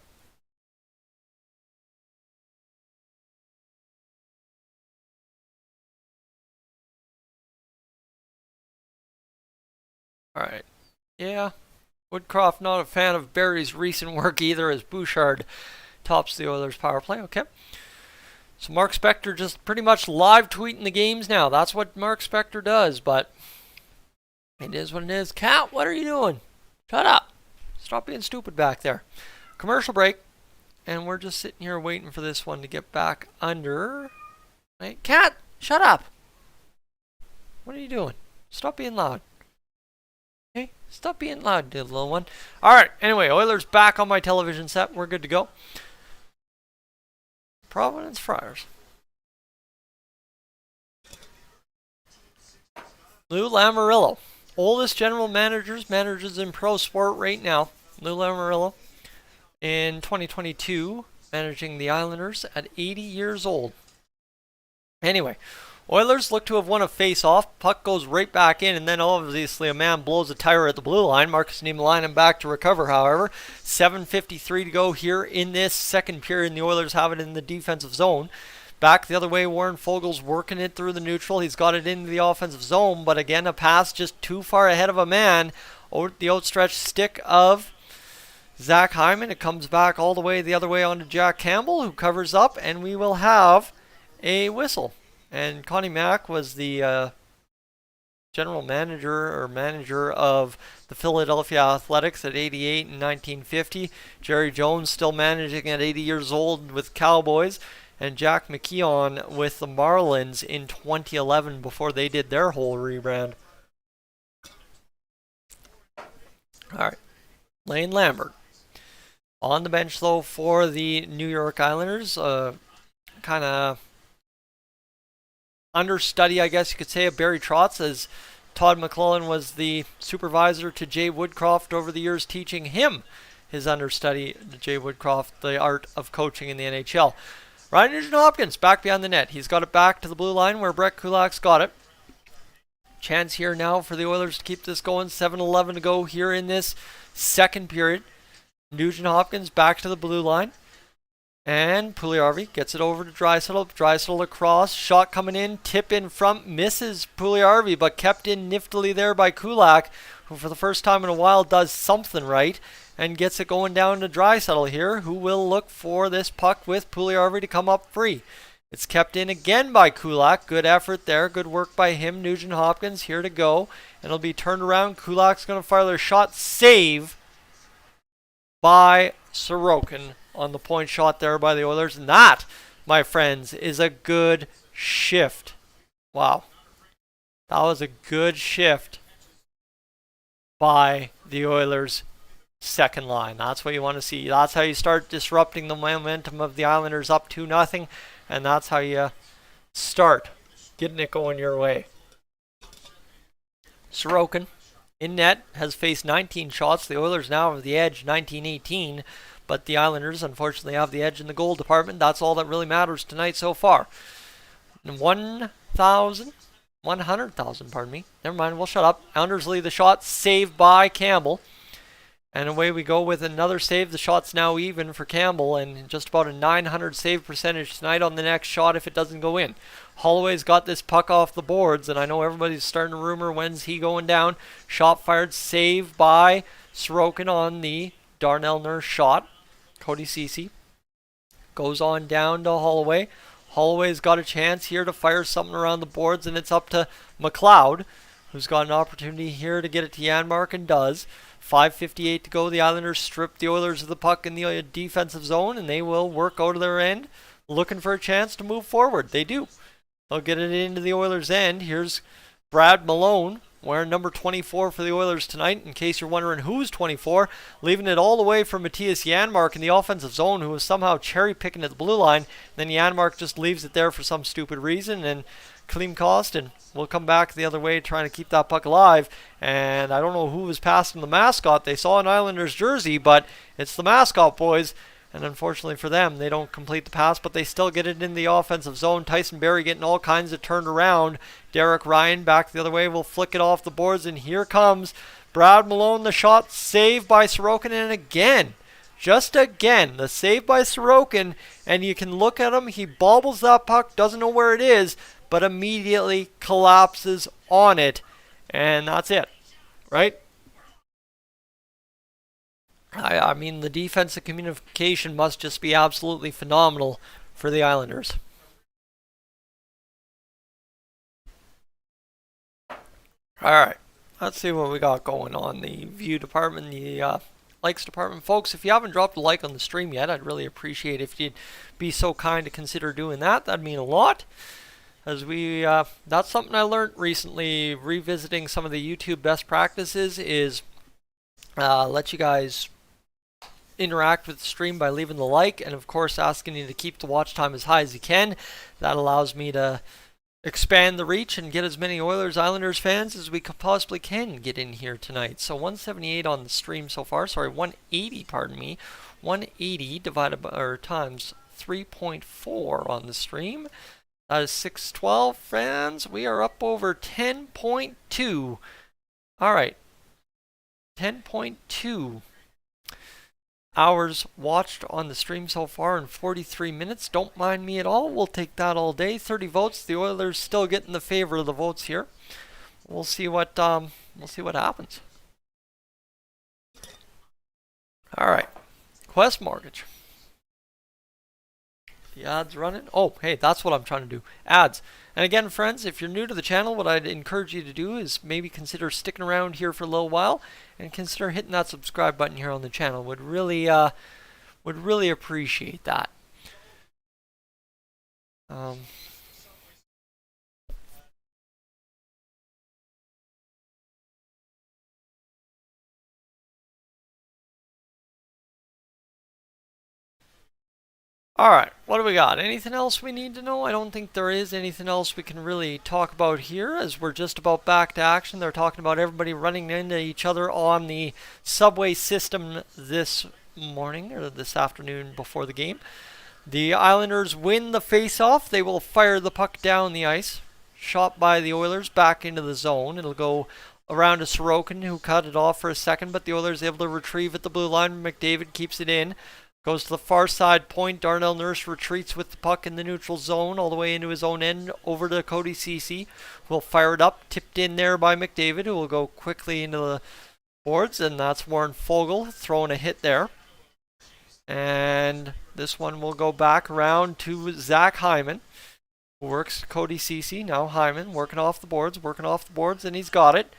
All right. Yeah. Woodcroft not a fan of Barry's recent work either, as Bouchard tops the Oilers power play. Okay. So Mark Spector just pretty much live tweeting the games now. That's what Mark Spector does, but it is what it is. Cat, what are you doing? Shut up. Stop being stupid back there. Commercial break. And we're just sitting here waiting for this one to get back under. Right? Cat, shut up. What are you doing? Stop being loud. Okay? Stop being loud, you little one. Alright, anyway, Oilers back on my television set. We're good to go. Providence Friars. Lou Lamoriello, oldest general manages in pro sport right now. Lou Lamoriello in 2022, managing the Islanders at 80 years old. Anyway, Oilers look to have won a face-off. Puck goes right back in, and then obviously a man blows a tire at the blue line. Marcus Niemelainen back to recover, however. 7:53 to go here in this second period, and the Oilers have it in the defensive zone. Back the other way, Warren Fogel's working it through the neutral. He's got it into the offensive zone, but again, a pass just too far ahead of a man. Over the outstretched stick of Zach Hyman. It comes back all the way the other way onto Jack Campbell, who covers up, and we will have a whistle. And Connie Mack was the general manager of the Philadelphia Athletics at 88 and 1950. Jerry Jones still managing at 80 years old with Cowboys. And Jack McKeon with the Marlins in 2011 before they did their whole rebrand. All right. Lane Lambert. On the bench, though, for the New York Islanders, kind of understudy, I guess you could say, of Barry Trotz, as Todd McClellan was the supervisor to Jay Woodcroft over the years, teaching him, his understudy, Jay Woodcroft, the art of coaching in the NHL. Ryan Nugent-Hopkins back behind the net. He's got it back to the blue line where Brett Kulak's got it. Chance here now for the Oilers to keep this going. 7:11 to go here in this second period. Nugent-Hopkins back to the blue line. And Puljujarvi gets it over to Draisaitl. Draisaitl across. Shot coming in. Tip in front. Misses Puljujarvi, but kept in niftily there by Kulak, who for the first time in a while does something right and gets it going down to Draisaitl here, who will look for this puck with Puljujarvi to come up free. It's kept in again by Kulak. Good effort there. Good work by him. Nugent-Hopkins here to go. And it'll be turned around. Kulak's going to fire their shot. Save by Sorokin on the point shot there by the Oilers. And that, my friends, is a good shift. Wow. That was a good shift by the Oilers' second line. That's what you want to see. That's how you start disrupting the momentum of the Islanders up 2-0. And that's how you start getting it going your way. Sorokin in net has faced 19 shots. The Oilers now have the edge, 19-18. But the Islanders, unfortunately, have the edge in the goal department. That's all that really matters tonight so far. 100,000, pardon me. Never mind, we'll shut up. Islanders lead the shot, saved by Campbell. And away we go with another save. The shot's now even for Campbell, and just about a 900 save percentage tonight on the next shot if it doesn't go in. Holloway's got this puck off the boards, and I know everybody's starting to rumor when's he going down. Shot fired, save by Sorokin on the Darnell Nurse shot. Cody Ceci goes on down to Holloway. Holloway's got a chance here to fire something around the boards, and it's up to McLeod, who's got an opportunity here to get it to Janmark, and does. 5:58 to go. The Islanders strip the Oilers of the puck in the defensive zone, and they will work out of their end, looking for a chance to move forward. They do. They'll get it into the Oilers' end. Here's Brad Malone, wearing number 24 for the Oilers tonight. In case you're wondering who's 24, leaving it all the way for Matthias Janmark in the offensive zone, who was somehow cherry-picking at the blue line. Then Janmark just leaves it there for some stupid reason, and Klim Kostin will come back the other way trying to keep that puck alive. And I don't know who was passing the mascot. They saw an Islanders jersey, but it's the mascot boys. And unfortunately for them, they don't complete the pass, but they still get it in the offensive zone. Tyson Barrie getting all kinds of turned around. Derek Ryan back the other way will flick it off the boards, and here comes Brad Malone. The shot saved by Sorokin, and again, just again, the save by Sorokin, and you can look at him. He bobbles that puck, doesn't know where it is, but immediately collapses on it, and that's it, right? I mean, the defensive communication must just be absolutely phenomenal for the Islanders. Alright, let's see what we got going on the view department, the likes department. Folks, if you haven't dropped a like on the stream yet, I'd really appreciate if you'd be so kind to consider doing that. That'd mean a lot. As that's something I learned recently, revisiting some of the YouTube best practices, is let you guys interact with the stream by leaving the like, and of course asking you to keep the watch time as high as you can. That allows me to expand the reach and get as many Oilers Islanders fans as we possibly can get in here tonight. So 178 on the stream so far. Sorry, 180, pardon me. 180 divided by, or times 3.4 on the stream. That is 612 fans. We are up over 10.2. All right. 10.2 hours watched on the stream so far in 43 minutes. Don't mind me at all. We'll take that all day. 30 votes. The Oilers still getting the favor of the votes here. We'll see what happens. All right. Quest Mortgage. The ads running. Oh, hey, that's what I'm trying to do. Ads. And again, friends, if you're new to the channel, what I'd encourage you to do is maybe consider sticking around here for a little while and consider hitting that subscribe button here on the channel. Would really appreciate that. Alright, what do we got? Anything else we need to know? I don't think there is anything else we can really talk about here, as we're just about back to action. They're talking about everybody running into each other on the subway system this morning, or this afternoon before the game. The Islanders win the face-off. They will fire the puck down the ice. Shot by the Oilers back into the zone. It'll go around to Sorokin, who cut it off for a second, but the Oilers able to retrieve at the blue line. McDavid keeps it in. Goes to the far side point. Darnell Nurse retreats with the puck in the neutral zone all the way into his own end over to Cody Ceci. Will fire it up. Tipped in there by McDavid, who will go quickly into the boards. And that's Warren Foegele throwing a hit there. And this one will go back around to Zach Hyman. Works Cody Ceci. Now Hyman working off the boards, and he's got it.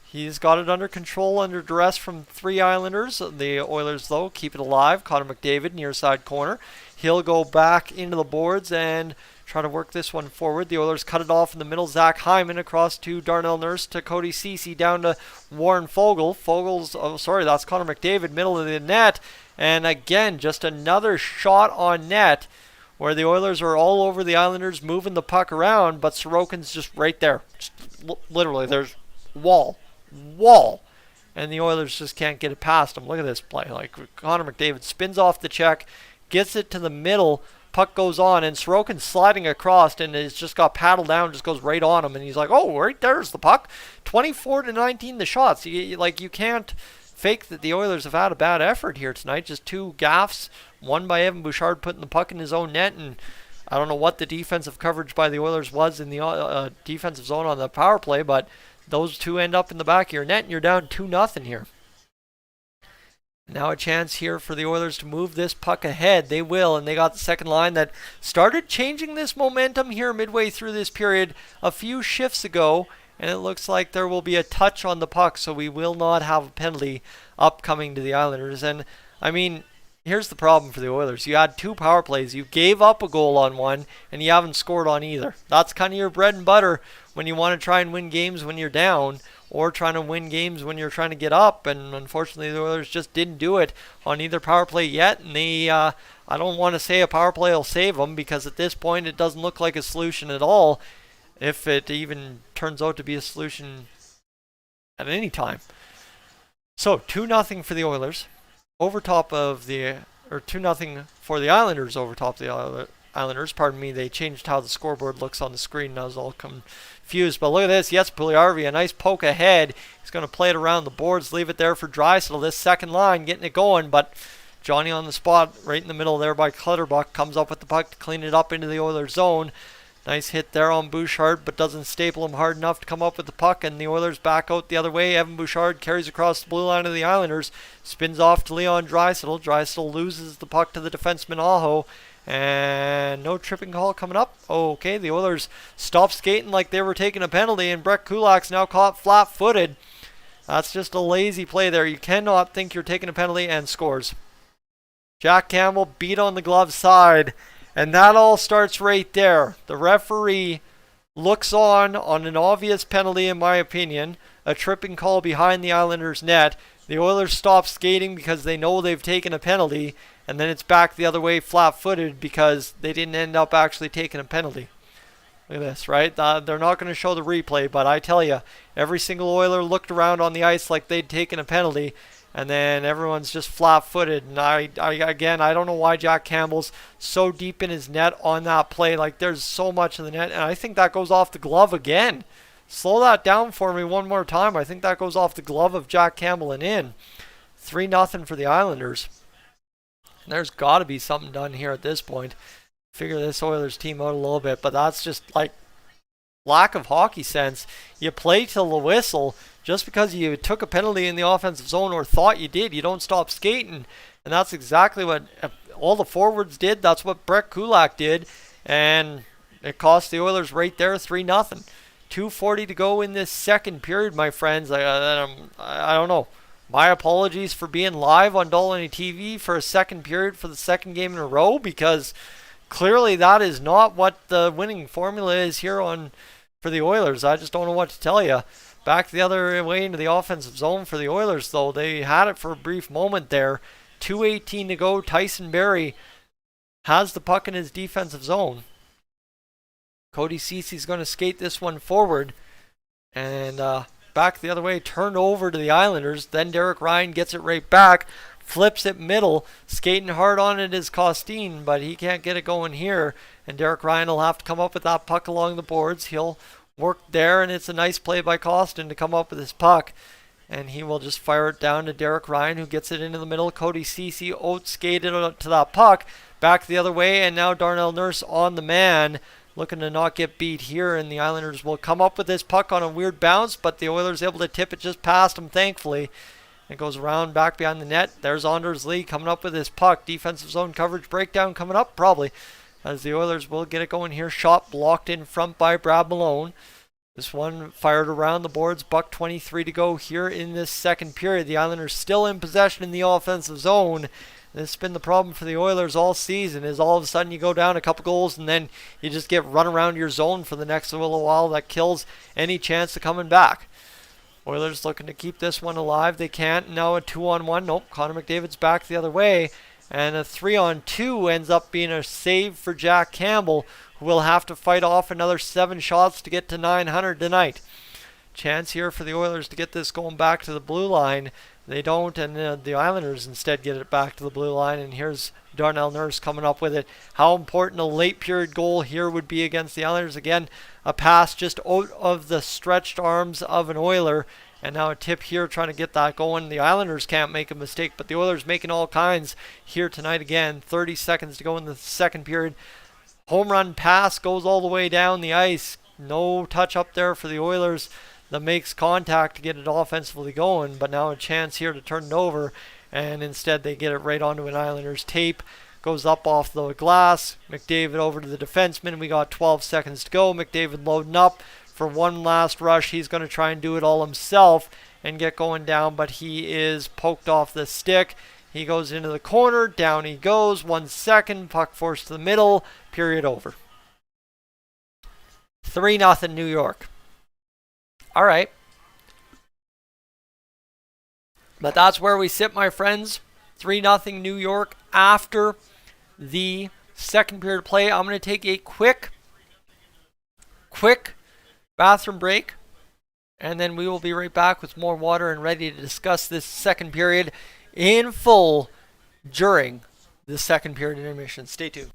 He's got it under control, under duress from 3 Islanders. The Oilers, though, keep it alive. Connor McDavid, near side corner. He'll go back into the boards and try to work this one forward. The Oilers cut it off in the middle. Zach Hyman across to Darnell Nurse, to Cody Ceci, down to Warren Foegele. That's Connor McDavid, middle of the net. And again, just another shot on net where the Oilers are all over the Islanders, moving the puck around, but Sorokin's just right there. Just literally, there's wall. And the Oilers just can't get it past him. Look at this play. Like, Connor McDavid spins off the check, gets it to the middle, puck goes on, and Sorokin's sliding across, and it's just got paddled down, just goes right on him, and he's like, oh, right there's the puck. 24-19 the shots. You can't fake that the Oilers have had a bad effort here tonight. Just 2 gaffes, one by Evan Bouchard putting the puck in his own net, and I don't know what the defensive coverage by the Oilers was in the defensive zone on the power play, but those 2 end up in the back of your net, and you're down 2-0 here. Now a chance here for the Oilers to move this puck ahead. They will, and they got the second line that started changing this momentum here midway through this period a few shifts ago, and it looks like there will be a touch on the puck, so we will not have a penalty upcoming to the Islanders. And, I mean, here's the problem for the Oilers. You had 2 power plays. You gave up a goal on one, and you haven't scored on either. That's kind of your bread and butter when you want to try and win games when you're down, or trying to win games when you're trying to get up. And unfortunately, the Oilers just didn't do it on either power play yet. And I don't want to say a power play will save them, because at this point, it doesn't look like a solution at all, if it even turns out to be a solution at any time. So 2-0 for the Oilers. Over top of the, or 2-0 for the Islanders over top of the Islanders. Pardon me, they changed how the scoreboard looks on the screen, and I was all confused. But look at this. Yes, Puljujärvi, a nice poke ahead. He's going to play it around the boards, leave it there for Draisaitl. This second line getting it going, but Johnny on the spot right in the middle there by Clutterbuck comes up with the puck to clean it up into the Oilers zone. Nice hit there on Bouchard, but doesn't staple him hard enough to come up with the puck, and the Oilers back out the other way. Evan Bouchard carries across the blue line of the Islanders, spins off to Leon Draisaitl. Draisaitl loses the puck to the defenseman Aho, and no tripping call coming up. Okay, the Oilers stopped skating like they were taking a penalty, and Brett Kulak's now caught flat-footed. That's just a lazy play there. You cannot think you're taking a penalty, and scores. Jack Campbell beat on the glove side. And that all starts right there. The referee looks on an obvious penalty, in my opinion. A tripping call behind the Islanders' net. The Oilers stop skating because they know they've taken a penalty. And then it's back the other way flat-footed because they didn't end up actually taking a penalty. Look at this, right? They're not going to show the replay, but I tell you, every single Oiler looked around on the ice like they'd taken a penalty. And then everyone's just flat-footed. And I don't know why Jack Campbell's so deep in his net on that play. Like, there's so much in the net. And I think that goes off the glove again. Slow that down for me one more time. I think that goes off the glove of Jack Campbell and in. 3-0 for the Islanders. And there's got to be something done here at this point. Figure this Oilers team out a little bit. But that's just, like, lack of hockey sense. You play till the whistle. Just because you took a penalty in the offensive zone or thought you did, you don't stop skating. And that's exactly what all the forwards did. That's what Brett Kulak did. And it cost the Oilers right there 3-0. 2:40 to go in this second period, my friends. I don't know. My apologies for being live on Dolynny TV for a second period for the second game in a row, because clearly that is not what the winning formula is here for the Oilers. I just don't know what to tell you. Back the other way into the offensive zone for the Oilers, though. They had it for a brief moment there. 2:18 to go. Tyson Barrie has the puck in his defensive zone. Cody Cece's going to skate this one forward. And back the other way, turned over to the Islanders. Then Derek Ryan gets it right back. Flips it middle. Skating hard on it is Costin, but he can't get it going here. And Derek Ryan will have to come up with that puck along the boards. He'll work there, and it's a nice play by Costin to come up with his puck. And he will just fire it down to Derek Ryan, who gets it into the middle. Cody Cece out-skated to that puck. Back the other way, and now Darnell Nurse on the man, looking to not get beat here, and the Islanders will come up with this puck on a weird bounce, but the Oilers able to tip it just past him, thankfully. It goes around back behind the net. There's Anders Lee coming up with his puck. Defensive zone coverage breakdown coming up, probably, as the Oilers will get it going here. Shot blocked in front by Brad Malone. This one fired around the boards. $1:23 to go here in this second period. The Islanders still in possession in the offensive zone. This has been the problem for the Oilers all season, is all of a sudden you go down a couple goals and then you just get run around your zone for the next little while. That kills any chance of coming back. Oilers looking to keep this one alive. They can't. Now a 2-on-1. Nope, Connor McDavid's back the other way. And a 3-on-2 ends up being a save for Jack Campbell, who will have to fight off another 7 shots to get to 900 tonight. Chance here for the Oilers to get this going back to the blue line. They don't, and the Islanders instead get it back to the blue line. And here's Darnell Nurse coming up with it. How important a late period goal here would be against the Islanders. Again, a pass just out of the stretched arms of an Oiler. And now a tip here trying to get that going. The Islanders can't make a mistake, but the Oilers making all kinds here tonight again. 30 seconds to go in the second period. Home run pass goes all the way down the ice. No touch up there for the Oilers that makes contact to get it offensively going, but now a chance here to turn it over, and instead they get it right onto an Islanders tape. Goes up off the glass. McDavid over to the defenseman. We got 12 seconds to go. McDavid loading up for one last rush. He's going to try and do it all himself and get going down, but he is poked off the stick. He goes into the corner. Down he goes. 1 second. Puck forced to the middle. Period over. 3-0 New York. All right. But that's where we sit, my friends. 3-0 New York after the second period of play. I'm going to take a quick bathroom break, and then we will be right back with more water and ready to discuss this second period in full during the second period intermission. Stay tuned.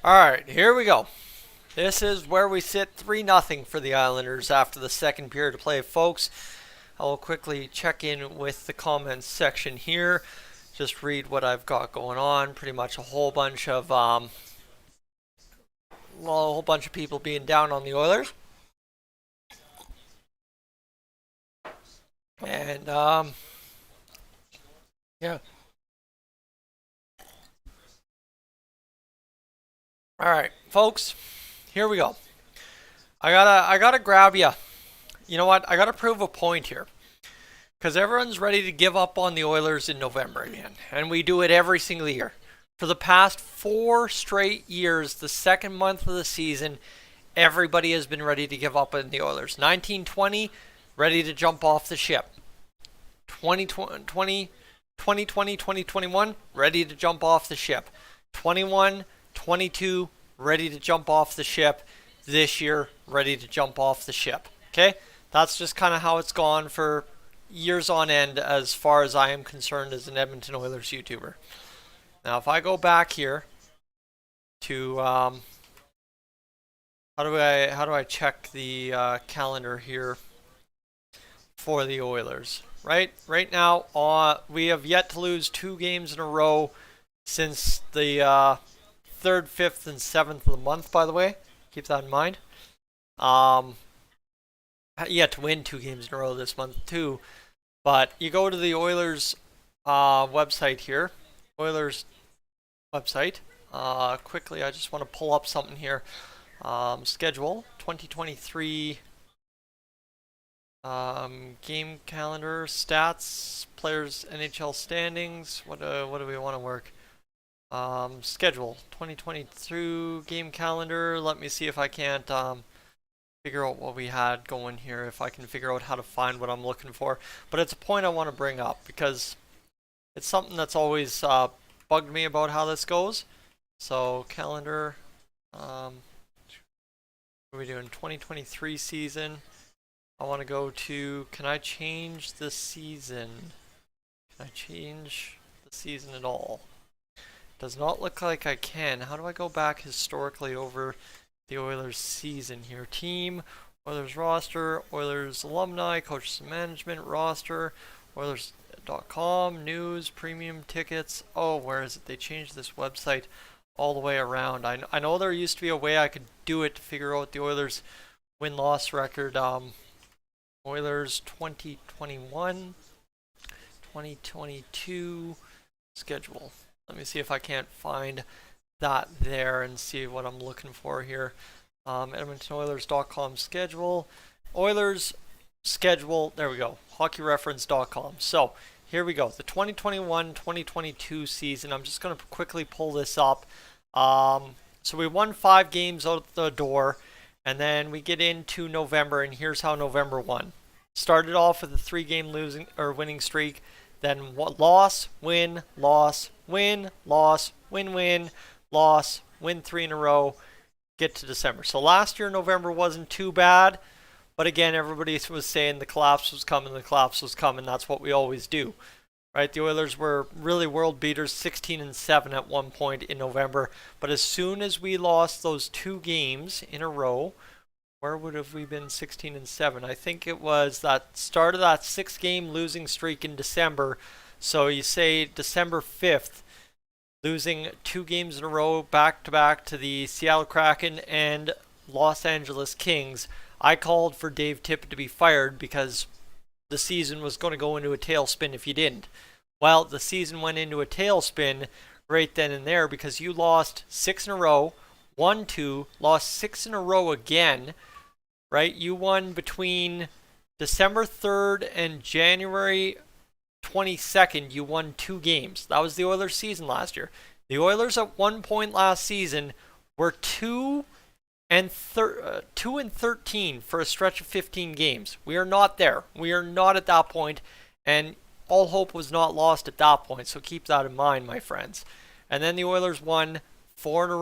Alright, here we go. This is where we sit 3-0 for the Islanders after the second period of play, folks. I will quickly check in with the comments section here. Just read what I've got going on. Pretty much a whole bunch of people being down on the Oilers. And yeah. All right, folks. Here we go. I gotta grab you. You know what? I gotta prove a point here, because everyone's ready to give up on the Oilers in November again, and we do it every single year. For the past 4 straight years, the second month of the season, everybody has been ready to give up on the Oilers. 1920, ready to jump off the ship. 2020, 2021, ready to jump off the ship. 21, 22, ready to jump off the ship. This year, ready to jump off the ship. Okay? That's just kind of how it's gone for years on end as far as I am concerned as an Edmonton Oilers YouTuber. Now, if I go back here to how do I check the calendar here for the Oilers? Right now, we have yet to lose 2 games in a row since the 3rd, 5th, and 7th of the month. By the way, keep that in mind. Yet to win 2 games in a row this month too. But you go to the Oilers website here, Oilers website. Quickly, I just want to pull up something here. Schedule 2023. Game calendar, stats, players, NHL standings. What do we want to work? Schedule 2022 game calendar. Let me see if I can't figure out what we had going here. If I can figure out how to find what I'm looking for. But it's a point I want to bring up because it's something that's always bugged me about how this goes. So calendar. What are we doing? 2023 season. I want to go to, can I change the season? Can I change the season at all? Does not look like I can. How do I go back historically over the Oilers season here? Team, Oilers roster, Oilers alumni, coaches and management roster, Oilers.com, news, premium tickets. Oh, where is it? They changed this website all the way around. I know there used to be a way I could do it to figure out the Oilers win-loss record. Oilers 2021, 2022 schedule. Let me see if I can't find that there and see what I'm looking for here. EdmontonOilers.com schedule. Oilers schedule. There we go. HockeyReference.com. So here we go. The 2021-2022 season. I'm just going to quickly pull this up. So we won 5 games out the door. And then we get into November, and here's how November won. Started off with a 3-game winning streak, then loss, win, loss, win, loss, win, win, loss, win 3 in a row, get to December. So last year November wasn't too bad, but again everybody was saying the collapse was coming, that's what we always do. Right? The Oilers were really world beaters, 16-7 at one point in November. But as soon as we lost those 2 games in a row, where would have we been 16-7? I think it was that start of that 6-game losing streak in December. So you say December 5th, losing 2 games in a row back-to-back to the Seattle Kraken and Los Angeles Kings. I called for Dave Tippett to be fired because the season was going to go into a tailspin if you didn't. Well, the season went into a tailspin right then and there because you lost 6 in a row, won 2, lost 6 in a row again, right? You won between December 3rd and January 22nd, you won 2 games. That was the Oilers season last year. The Oilers at one point last season were 2 and 13 for a stretch of 15 games. We are not there. We are not at that point, and all hope was not lost at that point. So keep that in mind, my friends. And then the Oilers won 4 in a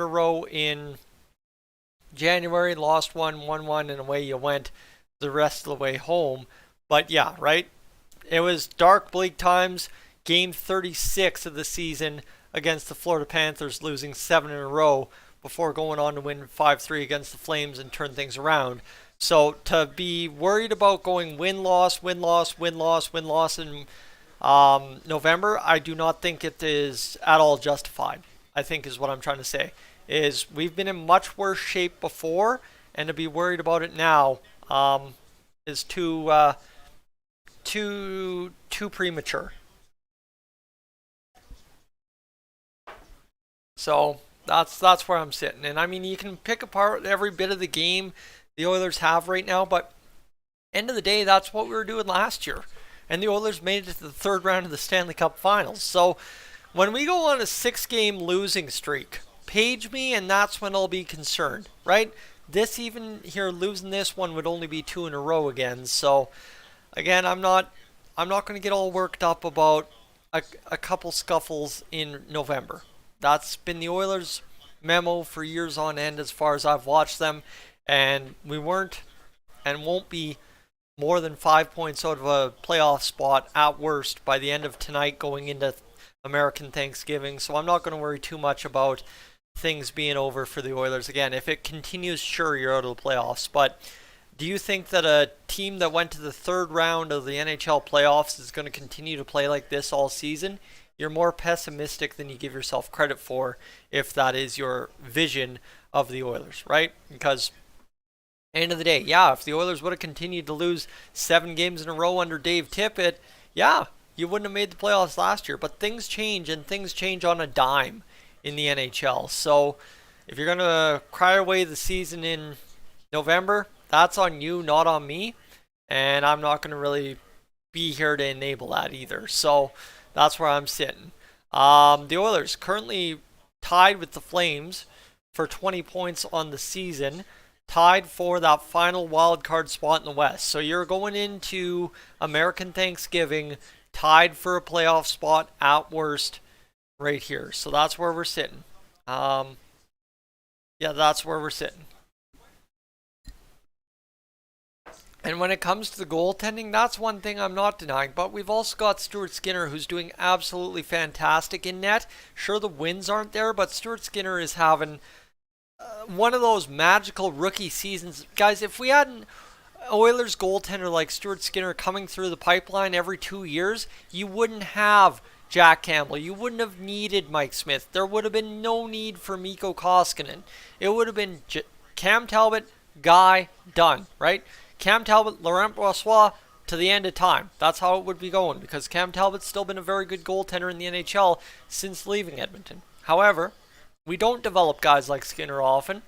row in January, lost 1, won 1, and away you went the rest of the way home. But yeah, right? It was dark, bleak times. Game 36 of the season against the Florida Panthers, losing 7 in a row before going on to win 5-3 against the Flames and turn things around. So to be worried about going win-loss, win-loss, win-loss, win-loss in November, I do not think it is at all justified, I think is what I'm trying to say. Is we've been in much worse shape before, and to be worried about it now is too premature. So that's where I'm sitting. And I mean, you can pick apart every bit of the game the Oilers have right now, but end of the day, that's what we were doing last year. And the Oilers made it to the third round of the Stanley Cup Finals. So when we go on a 6-game losing streak, page me, and that's when I'll be concerned, right? This even here, losing this one would only be 2 in a row again. So again, I'm not going to get all worked up about a couple scuffles in November. That's been the Oilers' memo for years on end as far as I've watched them. And we weren't and won't be more than 5 points out of a playoff spot at worst by the end of tonight going into American Thanksgiving. So I'm not going to worry too much about things being over for the Oilers. Again, if it continues, sure, you're out of the playoffs. But do you think that a team that went to the third round of the NHL playoffs is going to continue to play like this all season? You're more pessimistic than you give yourself credit for if that is your vision of the Oilers, right? Because end of the day, yeah, if the Oilers would have continued to lose 7 games in a row under Dave Tippett, yeah, you wouldn't have made the playoffs last year. But things change, and things change on a dime in the NHL. So if you're going to cry away the season in November, that's on you, not on me. And I'm not going to really be here to enable that either. So that's where I'm sitting. The Oilers currently tied with the Flames for 20 points on the season, tied for that final wild card spot in the West. So you're going into American Thanksgiving tied for a playoff spot at worst right here. So that's where we're sitting. Yeah, that's where we're sitting. And when it comes to the goaltending, that's one thing I'm not denying. But we've also got Stuart Skinner, who's doing absolutely fantastic in net. Sure, the wins aren't there, but Stuart Skinner is having one of those magical rookie seasons. Guys, if we had an Oilers goaltender like Stuart Skinner coming through the pipeline every 2 years, you wouldn't have Jack Campbell. You wouldn't have needed Mike Smith. There would have been no need for Mikko Koskinen. It would have been Cam Talbot, Guy, done, right? Cam Talbot, Laurent Brossoit to the end of time. That's how it would be going, because Cam Talbot's still been a very good goaltender in the NHL since leaving Edmonton. However, we don't develop guys like Skinner often,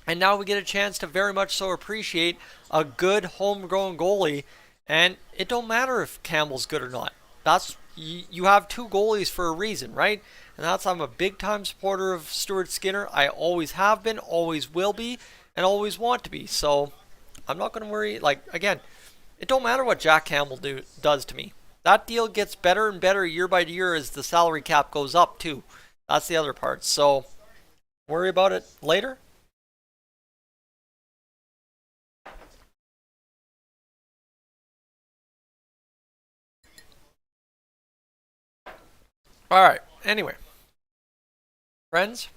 and now we get a chance to very much so appreciate a good homegrown goalie, and it don't matter if Campbell's good or not. That's you have 2 goalies for a reason, right? And I'm a big time supporter of Stuart Skinner. I always have been, always will be, and always want to be. So I'm not going to worry. Like, again, it don't matter what Jack Campbell does to me. That deal gets better and better year by year as the salary cap goes up too. That's the other part. So worry about it later. All right. Anyway, friends.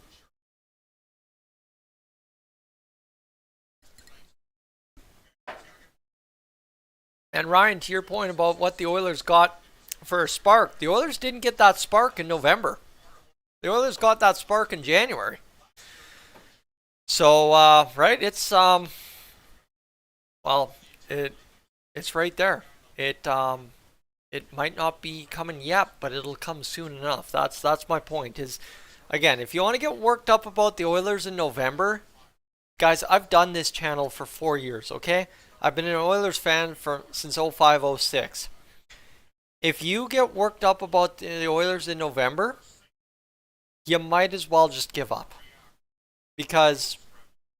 And Ryan, to your point about what the Oilers got for a spark, the Oilers didn't get that spark in November. The Oilers got that spark in January. So, right, it's it's right there. It might not be coming yet, but it'll come soon enough. That's my point. Is again, if you want to get worked up about the Oilers in November, guys, I've done this channel for 4 years. Okay, I've been an Oilers fan since 05-06. If you get worked up about the Oilers in November, you might as well just give up, because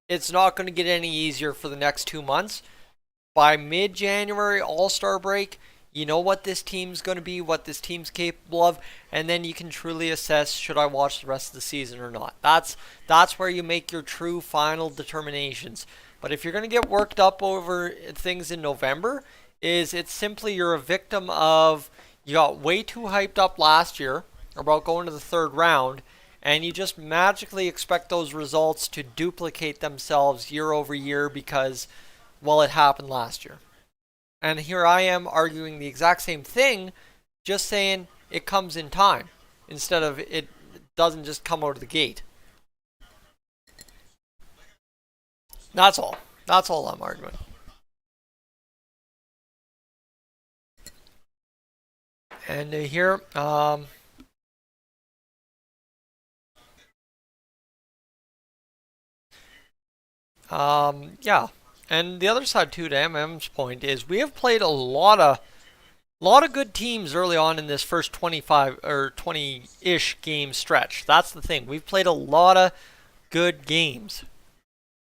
it's not going to get any easier for the next 2 months. By mid-January, All-Star break, you know what this team's going to be, what this team's capable of, and then you can truly assess, should I watch the rest of the season or not. That's where you make your true final determinations. But if you're going to get worked up over things in November, it's simply you're a victim of, you got way too hyped up last year, about going to the third round, and you just magically expect those results to duplicate themselves year over year because, well, it happened last year. And here I am arguing the exact same thing, just saying it comes in time instead of it doesn't just come out of the gate. That's all. That's all I'm arguing. And here, yeah. And the other side too, to MM's point, is we have played a lot of good teams early on in this first 25 or 20-ish game stretch. That's the thing. We've played a lot of good games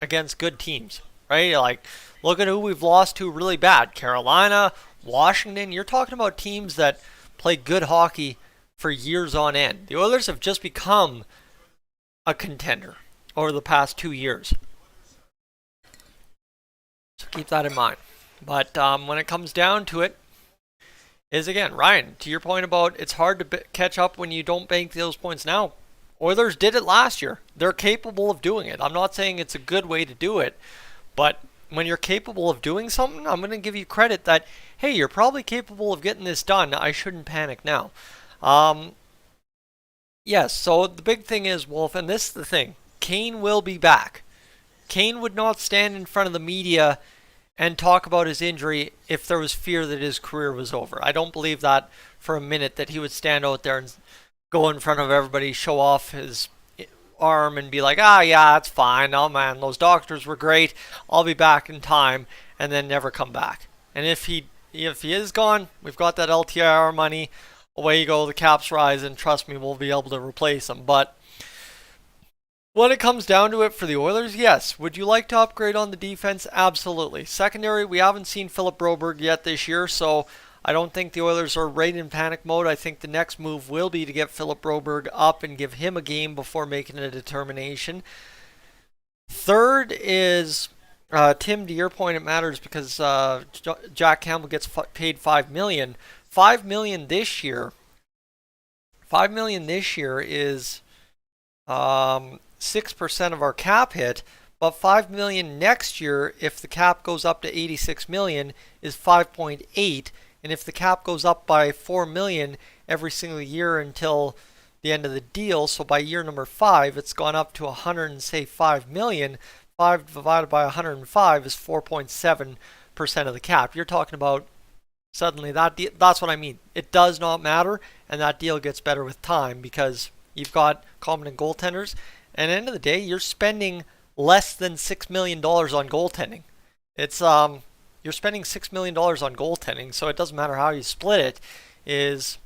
against good teams, right? Like, look at who we've lost to really bad. Carolina, Washington. You're talking about teams that play good hockey for years on end. The Oilers have just become a contender over the past 2 years. So keep that in mind. But when it comes down to it, is again, Ryan, to your point about it's hard to catch up when you don't bank those points now. Oilers did it last year. They're capable of doing it. I'm not saying it's a good way to do it, but when you're capable of doing something, I'm going to give you credit that, hey, you're probably capable of getting this done. I shouldn't panic now. Yes, so the big thing is, Wolf, and this is the thing, Kane will be back. Kane would not stand in front of the media and talk about his injury if there was fear that his career was over. I don't believe that for a minute, that he would stand out there and go in front of everybody, show off his arm and be like, yeah, that's fine. Oh man, those doctors were great. I'll be back in time, and then never come back. And if he is gone, we've got that LTIR money. Away you go, the caps rise, and trust me, we'll be able to replace him. But when it comes down to it for the Oilers, yes. Would you like to upgrade on the defense? Absolutely. Secondary, we haven't seen Philip Broberg yet this year, so I don't think the Oilers are right in panic mode. I think the next move will be to get Philip Broberg up and give him a game before making a determination. Third is, Tim, to your point, it matters because Jack Campbell gets paid $5 million. $5 million this year. $5 million this year is 6% of our cap hit, but $5 million next year, if the cap goes up to $86 million, is 5.8, and if the cap goes up by $4 million every single year until the end of the deal, so by year number 5, it's gone up to $105 million. 5 divided by 105 is 4.7% of the cap. You're talking about suddenly that's what I mean. It does not matter, and that deal gets better with time because you've got competent goaltenders. And at the end of the day, you're spending less than $6 million on goaltending. It's you're spending $6 million on goaltending, so it doesn't matter how you split it.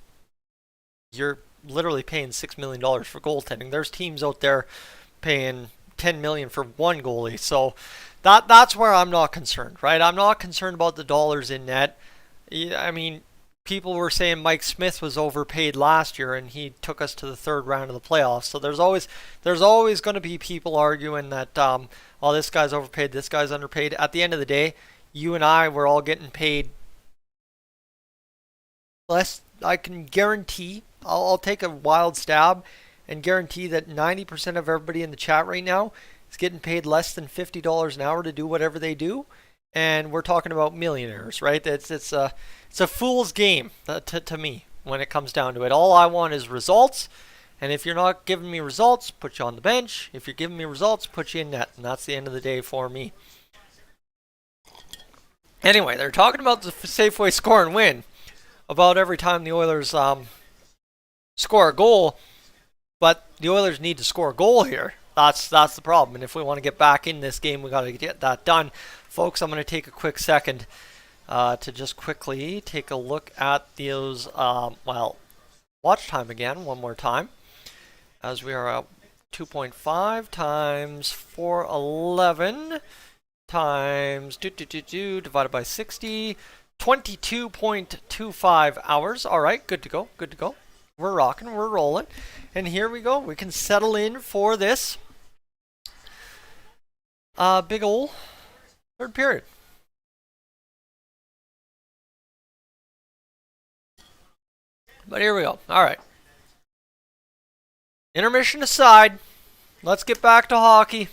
You're literally paying $6 million for goaltending. There's teams out there paying $10 million for one goalie, so that's where I'm not concerned, right? I'm not concerned about the dollars in net. I mean, people were saying Mike Smith was overpaid last year and he took us to the third round of the playoffs. So there's always going to be people arguing that oh, this guy's overpaid, this guy's underpaid. At the end of the day, you and I were all getting paid less. I can guarantee, I'll take a wild stab and guarantee that 90% of everybody in the chat right now is getting paid less than $50 an hour to do whatever they do. And we're talking about millionaires, right? It's a fool's game to me when it comes down to it. All I want is results, and if you're not giving me results, put you on the bench. If you're giving me results, put you in net, and that's the end of the day for me. Anyway, they're talking about the Safeway score and win about every time the Oilers score a goal, but the Oilers need to score a goal here. That's the problem, and if we want to get back in this game, we got to get that done. Folks, I'm going to take a quick second to just quickly take a look at those, watch time again, one more time, as we are at 2.5 times 411 times divided by 60, 22.25 hours. All right, good to go, good to go. We're rocking, we're rolling, and here we go. We can settle in for this big ol' third period. But here we go. All right. Intermission aside, let's get back to hockey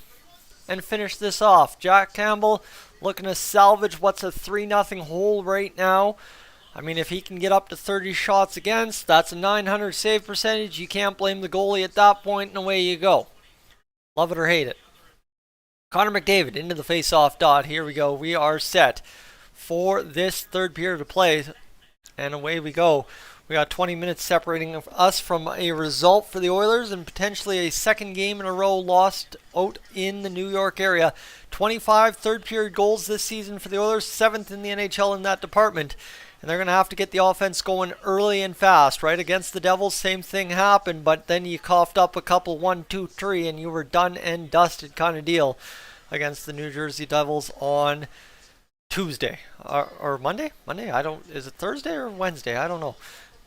and finish this off. Jack Campbell looking to salvage what's a 3-0 hole right now. I mean, if he can get up to 30 shots against, that's a 900 save percentage. You can't blame the goalie at that point, and away you go. Love it or hate it. Connor McDavid into the face-off dot. Here we go. We are set for this third period of play, and away we go. We got 20 minutes separating us from a result for the Oilers and potentially a second game in a row lost out in the New York area. 25 third period goals this season for the Oilers, 7th in the NHL in that department. And they're going to have to get the offense going early and fast, right? Against the Devils, same thing happened, but then you coughed up a couple 1, 2, 3, and you were done and dusted kind of deal against the New Jersey Devils on Tuesday. Or Monday? Is it Thursday or Wednesday? I don't know.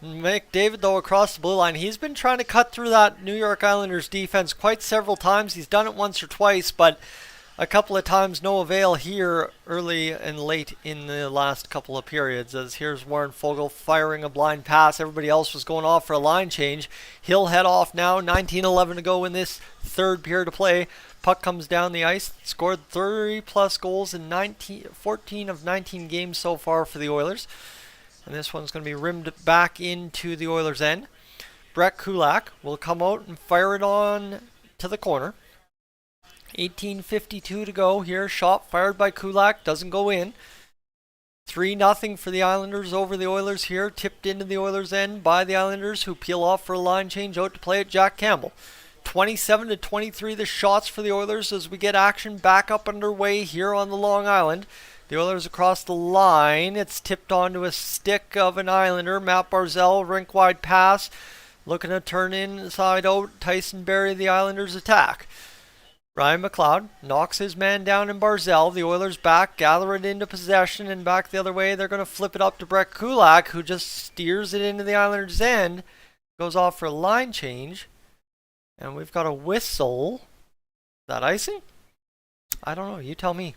McDavid, though, across the blue line, he's been trying to cut through that New York Islanders defense quite several times. He's done it once or twice, but a couple of times no avail here early and late in the last couple of periods. As here's Warren Foegele firing a blind pass. Everybody else was going off for a line change. He'll head off now. 19:11 to go in this third period of play. Puck comes down the ice. Scored 30-plus goals in 14 of 19 games so far for the Oilers. And this one's going to be rimmed back into the Oilers' end. Brett Kulak will come out and fire it on to the corner. 18:52 to go here. Shot fired by Kulak. Doesn't go in. 3-0 for the Islanders over the Oilers here. Tipped into the Oilers' end by the Islanders, who peel off for a line change out to play at Jack Campbell. 27-23 the shots for the Oilers as we get action back up underway here on the Long Island. The Oilers across the line. It's tipped onto a stick of an Islander. Matt Barzal, rink-wide pass. Looking to turn inside out. Tyson Barrie, the Islanders attack. Ryan McLeod knocks his man down in Barzal. The Oilers back, gather it into possession, and back the other way. They're going to flip it up to Brett Kulak, who just steers it into the Islanders' end. Goes off for a line change. And we've got a whistle. Is that icing? I don't know. You tell me.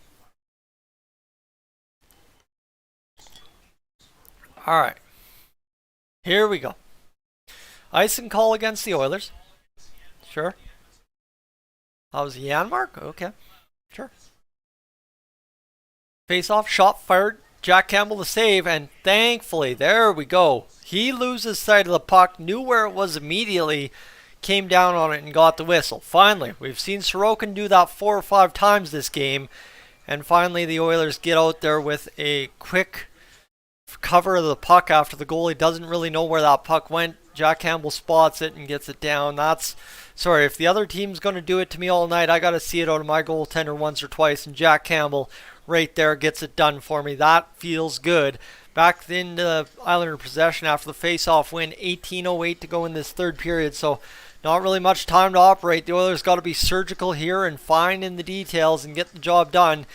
All right. Here we go. Icing call against the Oilers. Sure. How's Janmark? Okay. Sure. Face-off, shot fired. Jack Campbell to save, and thankfully, there we go. He loses sight of the puck, knew where it was immediately, came down on it and got the whistle. Finally, we've seen Sorokin do that 4 or 5 times this game, and finally the Oilers get out there with a quick cover of the puck after the goalie doesn't really know where that puck went. Jack Campbell spots it and gets it down. If the other team's going to do it to me all night, I got to see it out of my goaltender once or twice, and Jack Campbell right there gets it done for me. That feels good. Back into Islander possession after the face-off win. 18:08 to go in this third period, so not really much time to operate. The Oilers got to be surgical here and fine in the details and get the job done.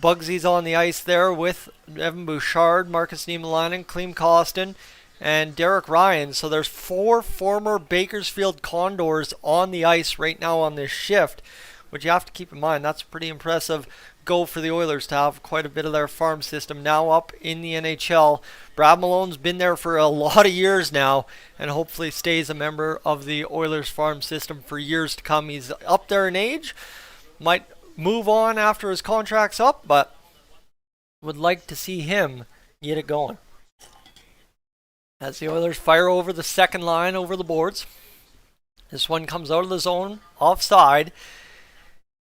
Bugsy's on the ice there with Evan Bouchard, Marcus Niemelainen, Klim Kostin, and Derek Ryan. So there's 4 former Bakersfield Condors on the ice right now on this shift, which you have to keep in mind. That's a pretty impressive go for the Oilers to have quite a bit of their farm system now up in the NHL. Brad Malone's been there for a lot of years now and hopefully stays a member of the Oilers farm system for years to come. He's up there in age, might move on after his contract's up, but would like to see him get it going. As the Oilers fire over the second line over the boards. This one comes out of the zone, offside.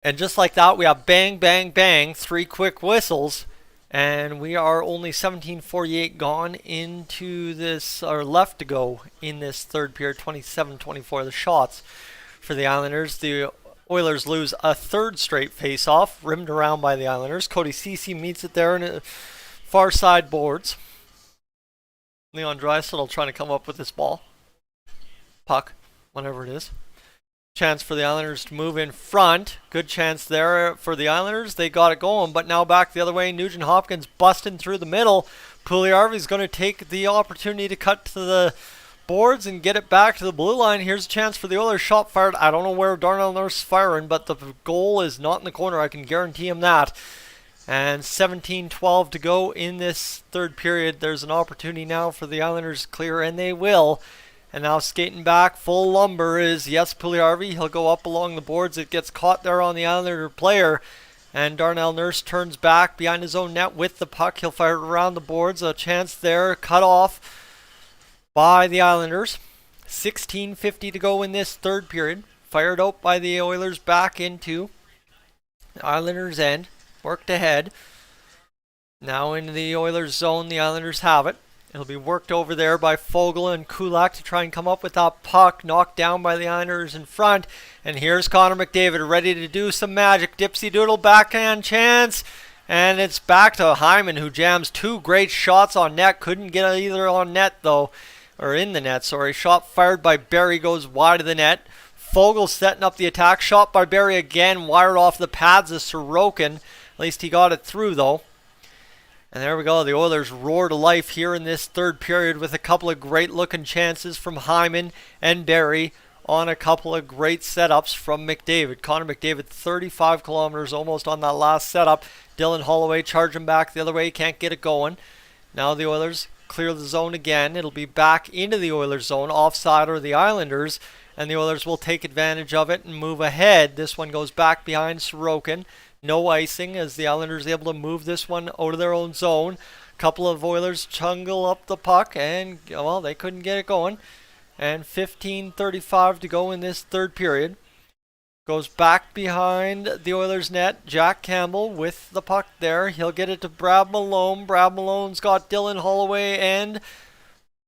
And just like that, we have bang, bang, bang, 3 quick whistles. And we are only 17:48 gone into this, or left to go in this third period. 27-24 the shots for the Islanders. The Oilers lose a third straight face-off, rimmed around by the Islanders. Cody Ceci meets it there in the far side boards. Leon Draisaitl trying to come up with this ball. Puck, whatever it is. Chance for the Islanders to move in front. Good chance there for the Islanders. They got it going, but now back the other way. Nugent Hopkins busting through the middle. Puljujarvi's going to take the opportunity to cut to the boards and get it back to the blue line. Here's a chance for the Oilers. Shot fired. I don't know where Darnell Nurse firing, but the goal is not in the corner. I can guarantee him that. And 17-12 to go in this third period. There's an opportunity now for the Islanders to clear, and they will. And now skating back, full lumber is Yes Puljujärvi. He'll go up along the boards. It gets caught there on the Islander player. And Darnell Nurse turns back behind his own net with the puck. He'll fire it around the boards. A chance there, cut off by the Islanders. 16:50 to go in this third period. Fired out by the Oilers back into the Islanders' end. Worked ahead. Now into the Oilers' zone. The Islanders have it. It'll be worked over there by Fogel and Kulak to try and come up with that puck. Knocked down by the Islanders in front. And here's Connor McDavid ready to do some magic. Dipsy Doodle backhand chance. And it's back to Hyman, who jams two great shots on net. Couldn't get either on net though. Or in the net, sorry. Shot fired by Barry goes wide of the net. Fogel setting up the attack. Shot by Barry again. Wired off the pads of Sorokin. At least he got it through though. And there we go. The Oilers roar to life here in this third period with a couple of great looking chances from Hyman and Barry on a couple of great setups from McDavid. Connor McDavid 35 kilometers almost on that last setup. Dylan Holloway charging back the other way. Can't get it going. Now the Oilers clear the zone again. It'll be back into the Oilers zone. Offside or the Islanders. And the Oilers will take advantage of it and move ahead. This one goes back behind Sorokin. No icing as the Islanders able to move this one out of their own zone. Couple of Oilers chungle up the puck and, well, they couldn't get it going. And 15:35 to go in this third period. Goes back behind the Oilers net. Jack Campbell with the puck there. He'll get it to Brad Malone. Brad Malone's got Dylan Holloway and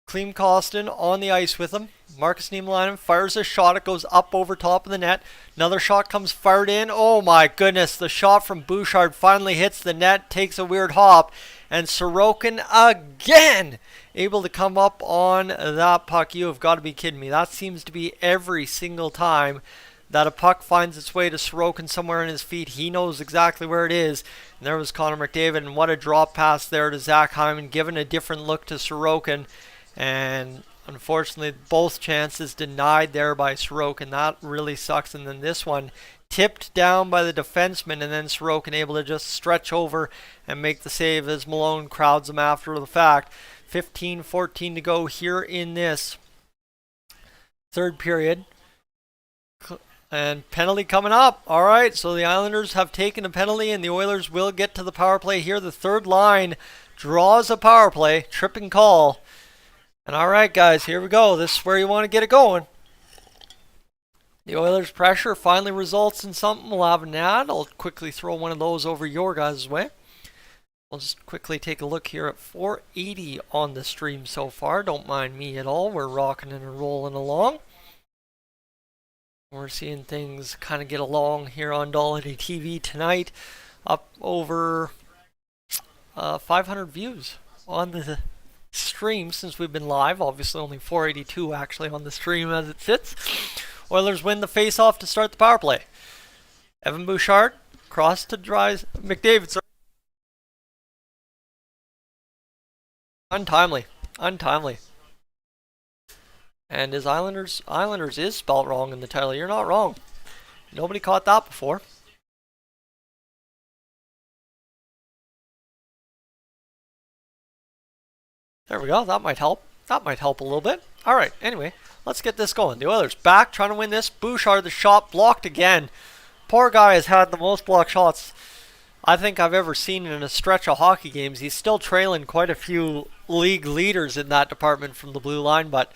Klim Kostin on the ice with him. Marcus Niemelainen fires a shot. It goes up over top of the net. Another shot comes fired in. Oh my goodness. The shot from Bouchard finally hits the net. Takes a weird hop. And Sorokin again able to come up on that puck. You have got to be kidding me. That seems to be every single time that a puck finds its way to Sorokin somewhere in his feet. He knows exactly where it is. And there was Connor McDavid. And what a drop pass there to Zach Hyman. Giving a different look to Sorokin. And unfortunately, both chances denied there by Sorokin. That really sucks. And then this one tipped down by the defenseman, and then Sorokin able to just stretch over and make the save as Malone crowds him after the fact. 15:14 to go here in this third period. And penalty coming up. All right, so the Islanders have taken a penalty, and the Oilers will get to the power play here. The third line draws a power play. Tripping call. And all right, guys, here we go. This is where you want to get it going. The Oilers' pressure finally results in something. We'll have an ad. I'll quickly throw one of those over your guys' way. We'll just quickly take a look here at 480 on the stream so far. Don't mind me at all. We're rocking and rolling along. We're seeing things kind of get along here on Dolynny TV tonight. Up over 500 views on the stream since we've been live. Obviously only 482 actually on the stream as it sits. Oilers win the face-off to start the power play. Evan Bouchard cross to Dries McDavid. Untimely. And his Islanders is spelled wrong in the title. You're not wrong. Nobody caught that before. There we go. That might help. That might help a little bit. All right. Anyway, let's get this going. The Oilers back, trying to win this. Bouchard, the shot blocked again. Poor guy has had the most blocked shots I think I've ever seen in a stretch of hockey games. He's still trailing quite a few league leaders in that department from the blue line, but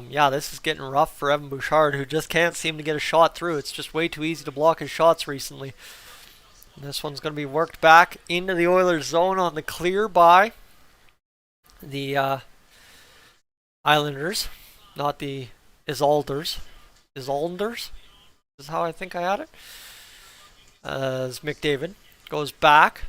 yeah, this is getting rough for Evan Bouchard, who just can't seem to get a shot through. It's just way too easy to block his shots recently. And this one's going to be worked back into the Oilers zone on the clear by the Islanders, not the Isalders. Islanders is how I think I had it. As McDavid goes back.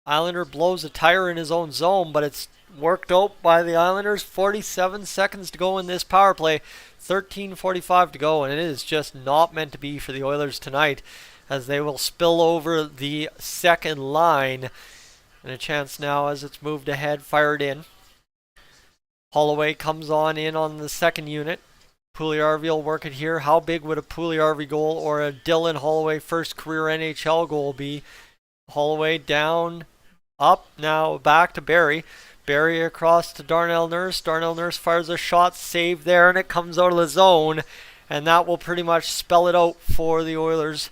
Islander blows a tire in his own zone, but it's worked out by the Islanders. 47 seconds to go in this power play. 13:45 to go, and it is just not meant to be for the Oilers tonight, as they will spill over the second line. And a chance now as it's moved ahead, fired in. Holloway comes on in on the second unit. Puljujärvi will work it here. How big would a Puljujärvi goal or a Dylan Holloway first career NHL goal be? Holloway down, up, now back to Barry. Barry across to Darnell Nurse. Darnell Nurse fires a shot, save there, and it comes out of the zone. And that will pretty much spell it out for the Oilers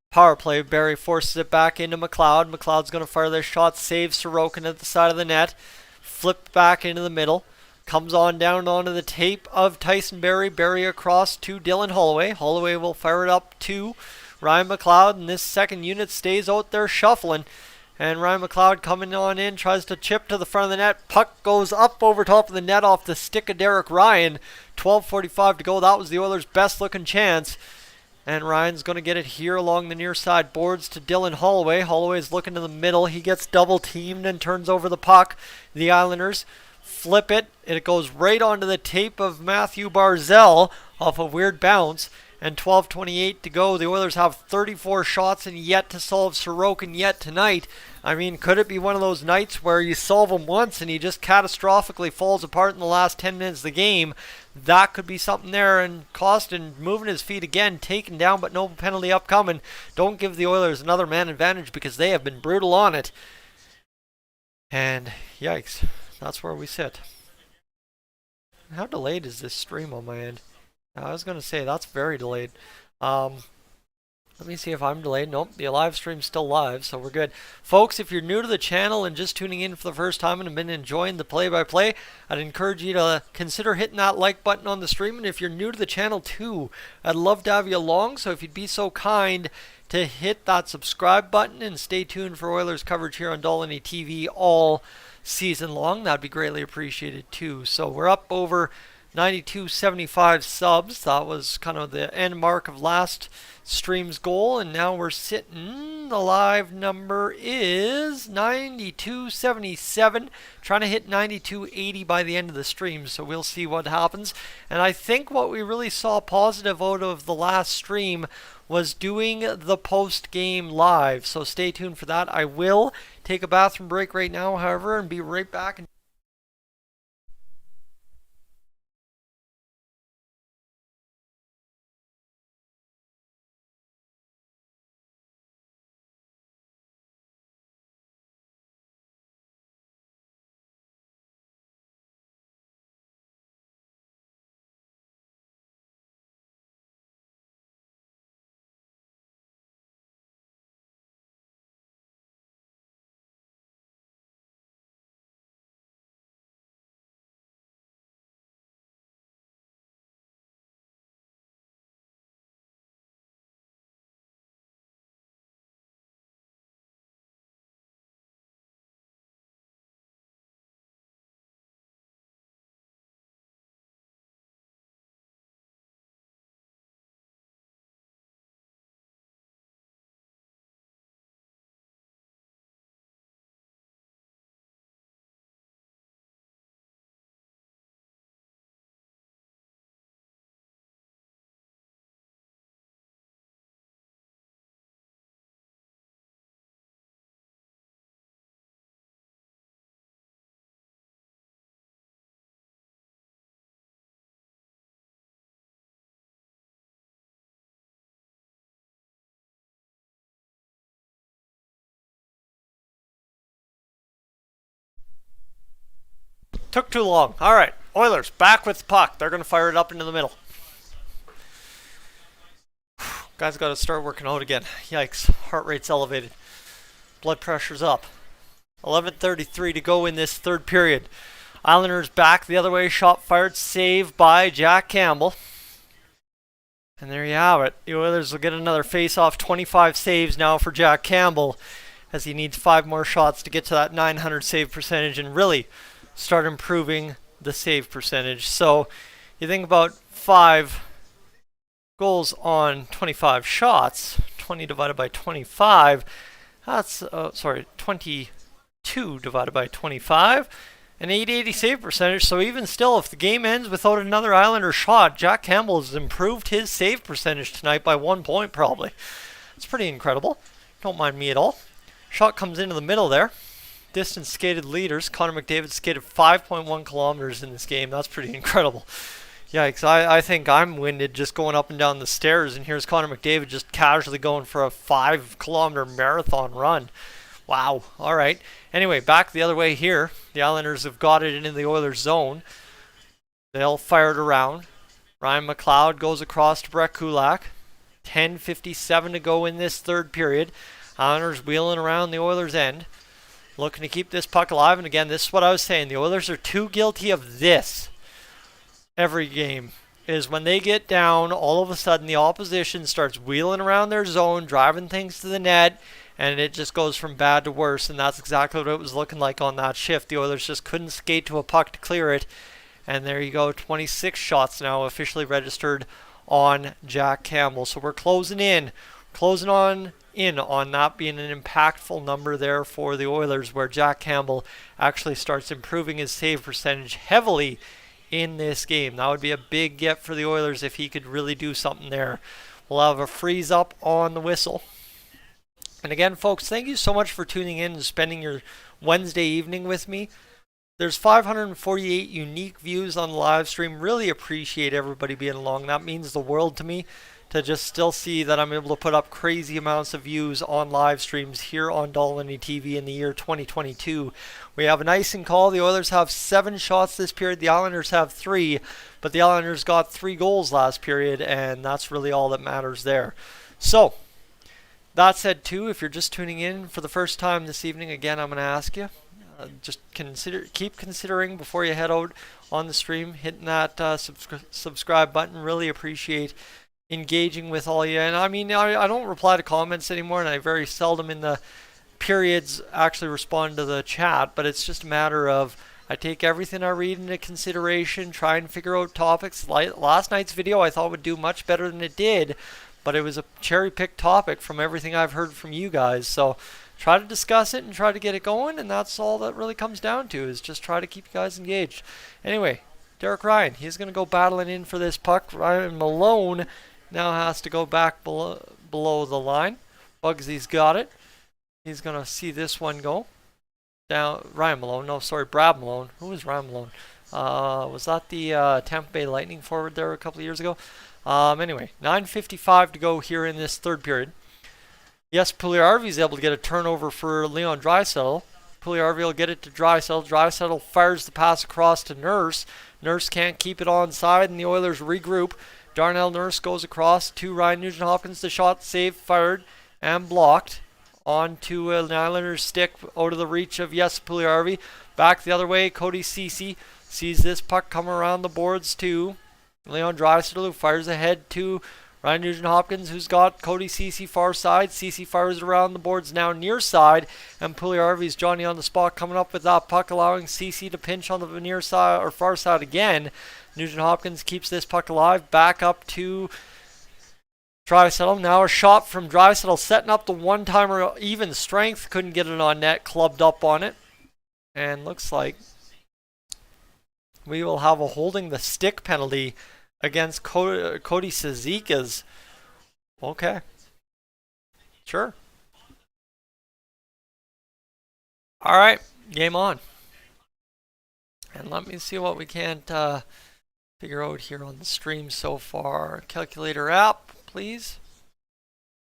power play. Barry forces it back into McLeod. McLeod's going to fire this shot, save Sorokin at the side of the net. Flipped back into the middle. Comes on down onto the tape of Tyson Barrie. Barrie across to Dylan Holloway. Holloway will fire it up to Ryan McLeod, and this second unit stays out there shuffling. And Ryan McLeod coming on in, tries to chip to the front of the net. Puck goes up over top of the net off the stick of Derek Ryan. 12:45 to go. That was the Oilers' best looking chance. And Ryan's going to get it here along the near side boards to Dylan Holloway. Holloway's looking to the middle. He gets double teamed and turns over the puck. The Islanders flip it. It goes right onto the tape of Matthew Barzal off a weird bounce. And 12:28 to go. The Oilers have 34 shots and yet to solve Sorokin yet tonight. I mean, could it be one of those nights where you solve him once and he just catastrophically falls apart in the last 10 minutes of the game? That could be something there. And Costin moving his feet again, taken down, but no penalty upcoming. Don't give the Oilers another man advantage because they have been brutal on it. And yikes, that's where we sit. How delayed is this stream on my end? I was going to say, that's very delayed. Let me see if I'm delayed. Nope, the live stream's still live, so we're good. Folks, if you're new to the channel and just tuning in for the first time and have been enjoying the play-by-play, I'd encourage you to consider hitting that like button on the stream. And if you're new to the channel too, I'd love to have you along. So if you'd be so kind to hit that subscribe button and stay tuned for Oilers coverage here on Dolynny TV all season long, that'd be greatly appreciated too. So we're up over 9275 subs. That was kind of the end mark of last stream's goal, and now we're sitting, the live number is 9277, trying to hit 9280 by the end of the stream, so we'll see what happens. And I think what we really saw positive out of the last stream was doing the post-game live, so stay tuned for that. I will take a bathroom break right now, however, and be right back. Took too long. All right, Oilers back with the puck. They're going to fire it up into the middle. Guys got to start working out again. Yikes, heart rate's elevated. Blood pressure's up. 11:33 to go in this third period. Islanders back the other way. Shot fired, save by Jack Campbell. And there you have it. The Oilers will get another face-off. 25 saves now for Jack Campbell, as he needs 5 more shots to get to that 900 save percentage and really start improving the save percentage. So you think about 5 goals on 25 shots, 20 divided by 25, that's, 22 divided by 25, an 880 save percentage. So even still, if the game ends without another Islander shot, Jack Campbell has improved his save percentage tonight by 1 point probably. It's pretty incredible. Don't mind me at all. Shot comes into the middle there. Distance skated leaders. Connor McDavid skated 5.1 kilometers in this game. That's pretty incredible. Yikes, I think I'm winded just going up and down the stairs, and here's Connor McDavid just casually going for a 5-kilometer marathon run. Wow. All right. Anyway, back the other way here. The Islanders have got it into the Oilers zone. They'll fire it around. Ryan McLeod goes across to Brett Kulak. 10:57 to go in this third period. Islanders wheeling around the Oilers' end. Looking to keep this puck alive. And again, this is what I was saying. The Oilers are too guilty of this every game. Is when they get down, all of a sudden the opposition starts wheeling around their zone, driving things to the net, and it just goes from bad to worse. And that's exactly what it was looking like on that shift. The Oilers just couldn't skate to a puck to clear it. And there you go, 26 shots now officially registered on Jack Campbell. So we're closing in on that being an impactful number there for the Oilers, where Jack Campbell actually starts improving his save percentage heavily in this game. That would be a big get for the Oilers if he could really do something there. We'll have a freeze up on the whistle. And again, folks, thank you so much for tuning in and spending your Wednesday evening with me. There's 548 unique views on the live stream. Really appreciate everybody being along. That means the world to me, to just still see that I'm able to put up crazy amounts of views on live streams here on Dolynny TV in the year 2022. We have an icing call. The Oilers have 7 shots this period. The Islanders have 3, but the Islanders got 3 goals last period, and that's really all that matters there. So, that said too, if you're just tuning in for the first time this evening, again, I'm going to ask you, just keep considering before you head out on the stream, hitting that subscribe button. Really appreciate engaging with all you. And I mean, I don't reply to comments anymore, and I very seldom in the periods actually respond to the chat, but it's just a matter of I take everything I read into consideration, try and figure out topics. Last night's video I thought would do much better than it did, but it was a cherry-picked topic from everything I've heard from you guys. So try to discuss it and try to get it going, and that's all that really comes down to, is just try to keep you guys engaged. Anyway, Derek Ryan, he's going to go battling in for this puck. Ryan Malone now has to go back below the line. Bugsy's got it. He's going to see this one go. Down. Brad Malone. Who was Ryan Malone? Was that the Tampa Bay Lightning forward there a couple of years ago? Anyway, 9:55 to go here in this third period. Yes, Puljujarvi is able to get a turnover for Leon Draisaitl. Puljujarvi will get it to Draisaitl. Draisaitl fires the pass across to Nurse. Nurse can't keep it onside, and the Oilers regroup. Darnell Nurse goes across to Ryan Nugent-Hopkins. The shot saved, fired, and blocked. Onto an Islanders stick out of the reach of Puljujarvi. Back the other way, Cody Ceci sees this puck come around the boards to Leon Draisaitl, who fires ahead to Ryan Nugent-Hopkins, who's got Cody Ceci far side. Ceci fires it around the boards now near side, and Puljujarvi's Johnny on the spot coming up with that puck, allowing Ceci to pinch on the near side or far side again. Nugent-Hopkins keeps this puck alive, back up to Draisaitl. Now a shot from Draisaitl, setting up the one-timer, even strength, couldn't get it on net, clubbed up on it, and looks like we will have a holding the stick penalty against Cody Cizikas. Okay. Sure. All right. Game on. And let me see what we can't figure out here on the stream so far. Calculator app, please.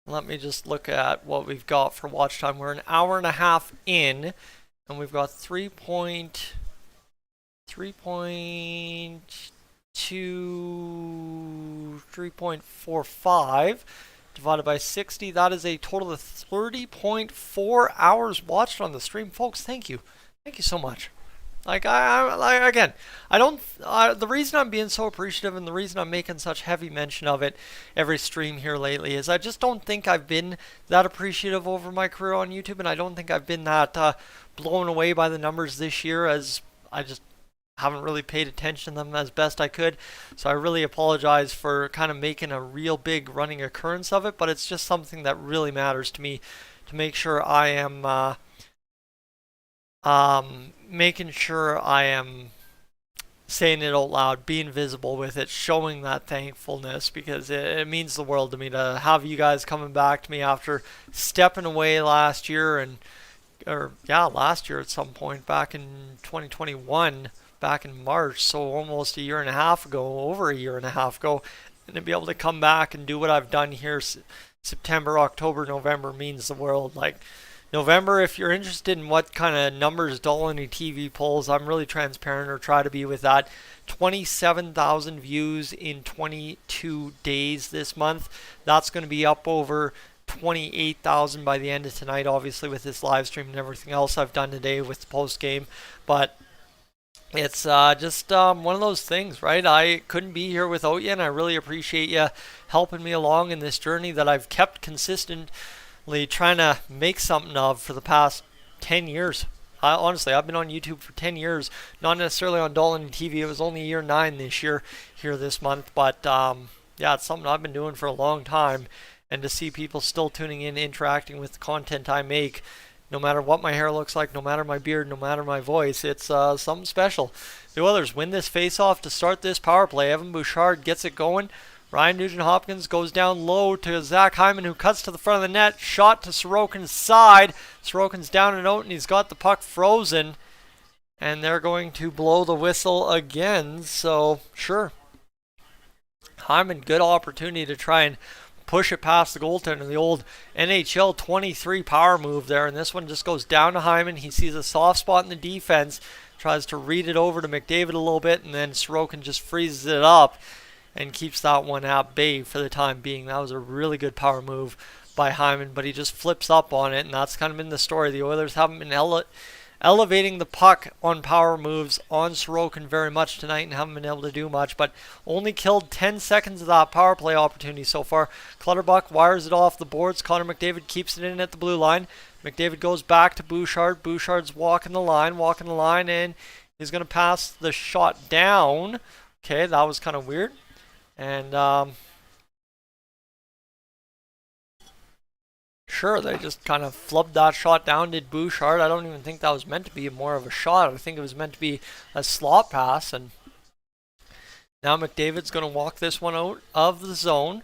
Let me just look at what we've got for watch time. We're an hour and a half in, and we've got 3.45 divided by 60. That is a total of 30.4 hours watched on the stream. Folks, thank you. Thank you so much. The reason I'm being so appreciative and the reason I'm making such heavy mention of it every stream here lately is I just don't think I've been that appreciative over my career on YouTube, and I don't think I've been that blown away by the numbers this year, as I just haven't really paid attention to them as best I could. So I really apologize for kind of making a real big running occurrence of it, but it's just something that really matters to me, to make sure I am making sure I am saying it out loud, being visible with it, showing that thankfulness, because it means the world to me to have you guys coming back to me after stepping away last year, last year at some point back in 2021, back in March, so almost a year and a half ago, over a year and a half ago, and to be able to come back and do what I've done here September, October, November means the world. Like, November, if you're interested in what kind of numbers Dolynny TV pulls, I'm really transparent, or try to be with that. 27,000 views in 22 days this month. That's going to be up over 28,000 by the end of tonight, obviously, with this live stream and everything else I've done today with the post game. But it's just one of those things, right? I couldn't be here without you, and I really appreciate you helping me along in this journey that I've kept consistently trying to make something of for the past 10 years. Honestly, I've been on YouTube for 10 years, not necessarily on Dolynny TV. It was only year 9 this year, here this month. But yeah, it's something I've been doing for a long time. And to see people still tuning in, interacting with the content I make, no matter what my hair looks like, no matter my beard, no matter my voice, it's something special. The Oilers win this face-off to start this power play. Evan Bouchard gets it going. Ryan Nugent-Hopkins goes down low to Zach Hyman, who cuts to the front of the net. Shot to Sorokin's side. Sorokin's down and out, and he's got the puck frozen. And they're going to blow the whistle again. So, sure. Hyman, good opportunity to try and push it past the goaltender. The old NHL 23 power move there. And this one just goes down to Hyman. He sees a soft spot in the defense. Tries to read it over to McDavid a little bit. And then Sorokin just freezes it up and keeps that one at bay for the time being. That was a really good power move by Hyman, but he just flips up on it, and that's kind of been the story. The Oilers haven't been elevating the puck on power moves on Sorokin very much tonight and haven't been able to do much, but only killed 10 seconds of that power play opportunity so far. Clutterbuck wires it off the boards. Connor McDavid keeps it in at the blue line. McDavid goes back to Bouchard. Bouchard's walking the line, and he's going to pass the shot down. Okay, that was kind of weird. And sure, they just kind of flubbed that shot down, did Bouchard. I don't even think that was meant to be more of a shot. I think it was meant to be a slot pass. And now McDavid's going to walk this one out of the zone.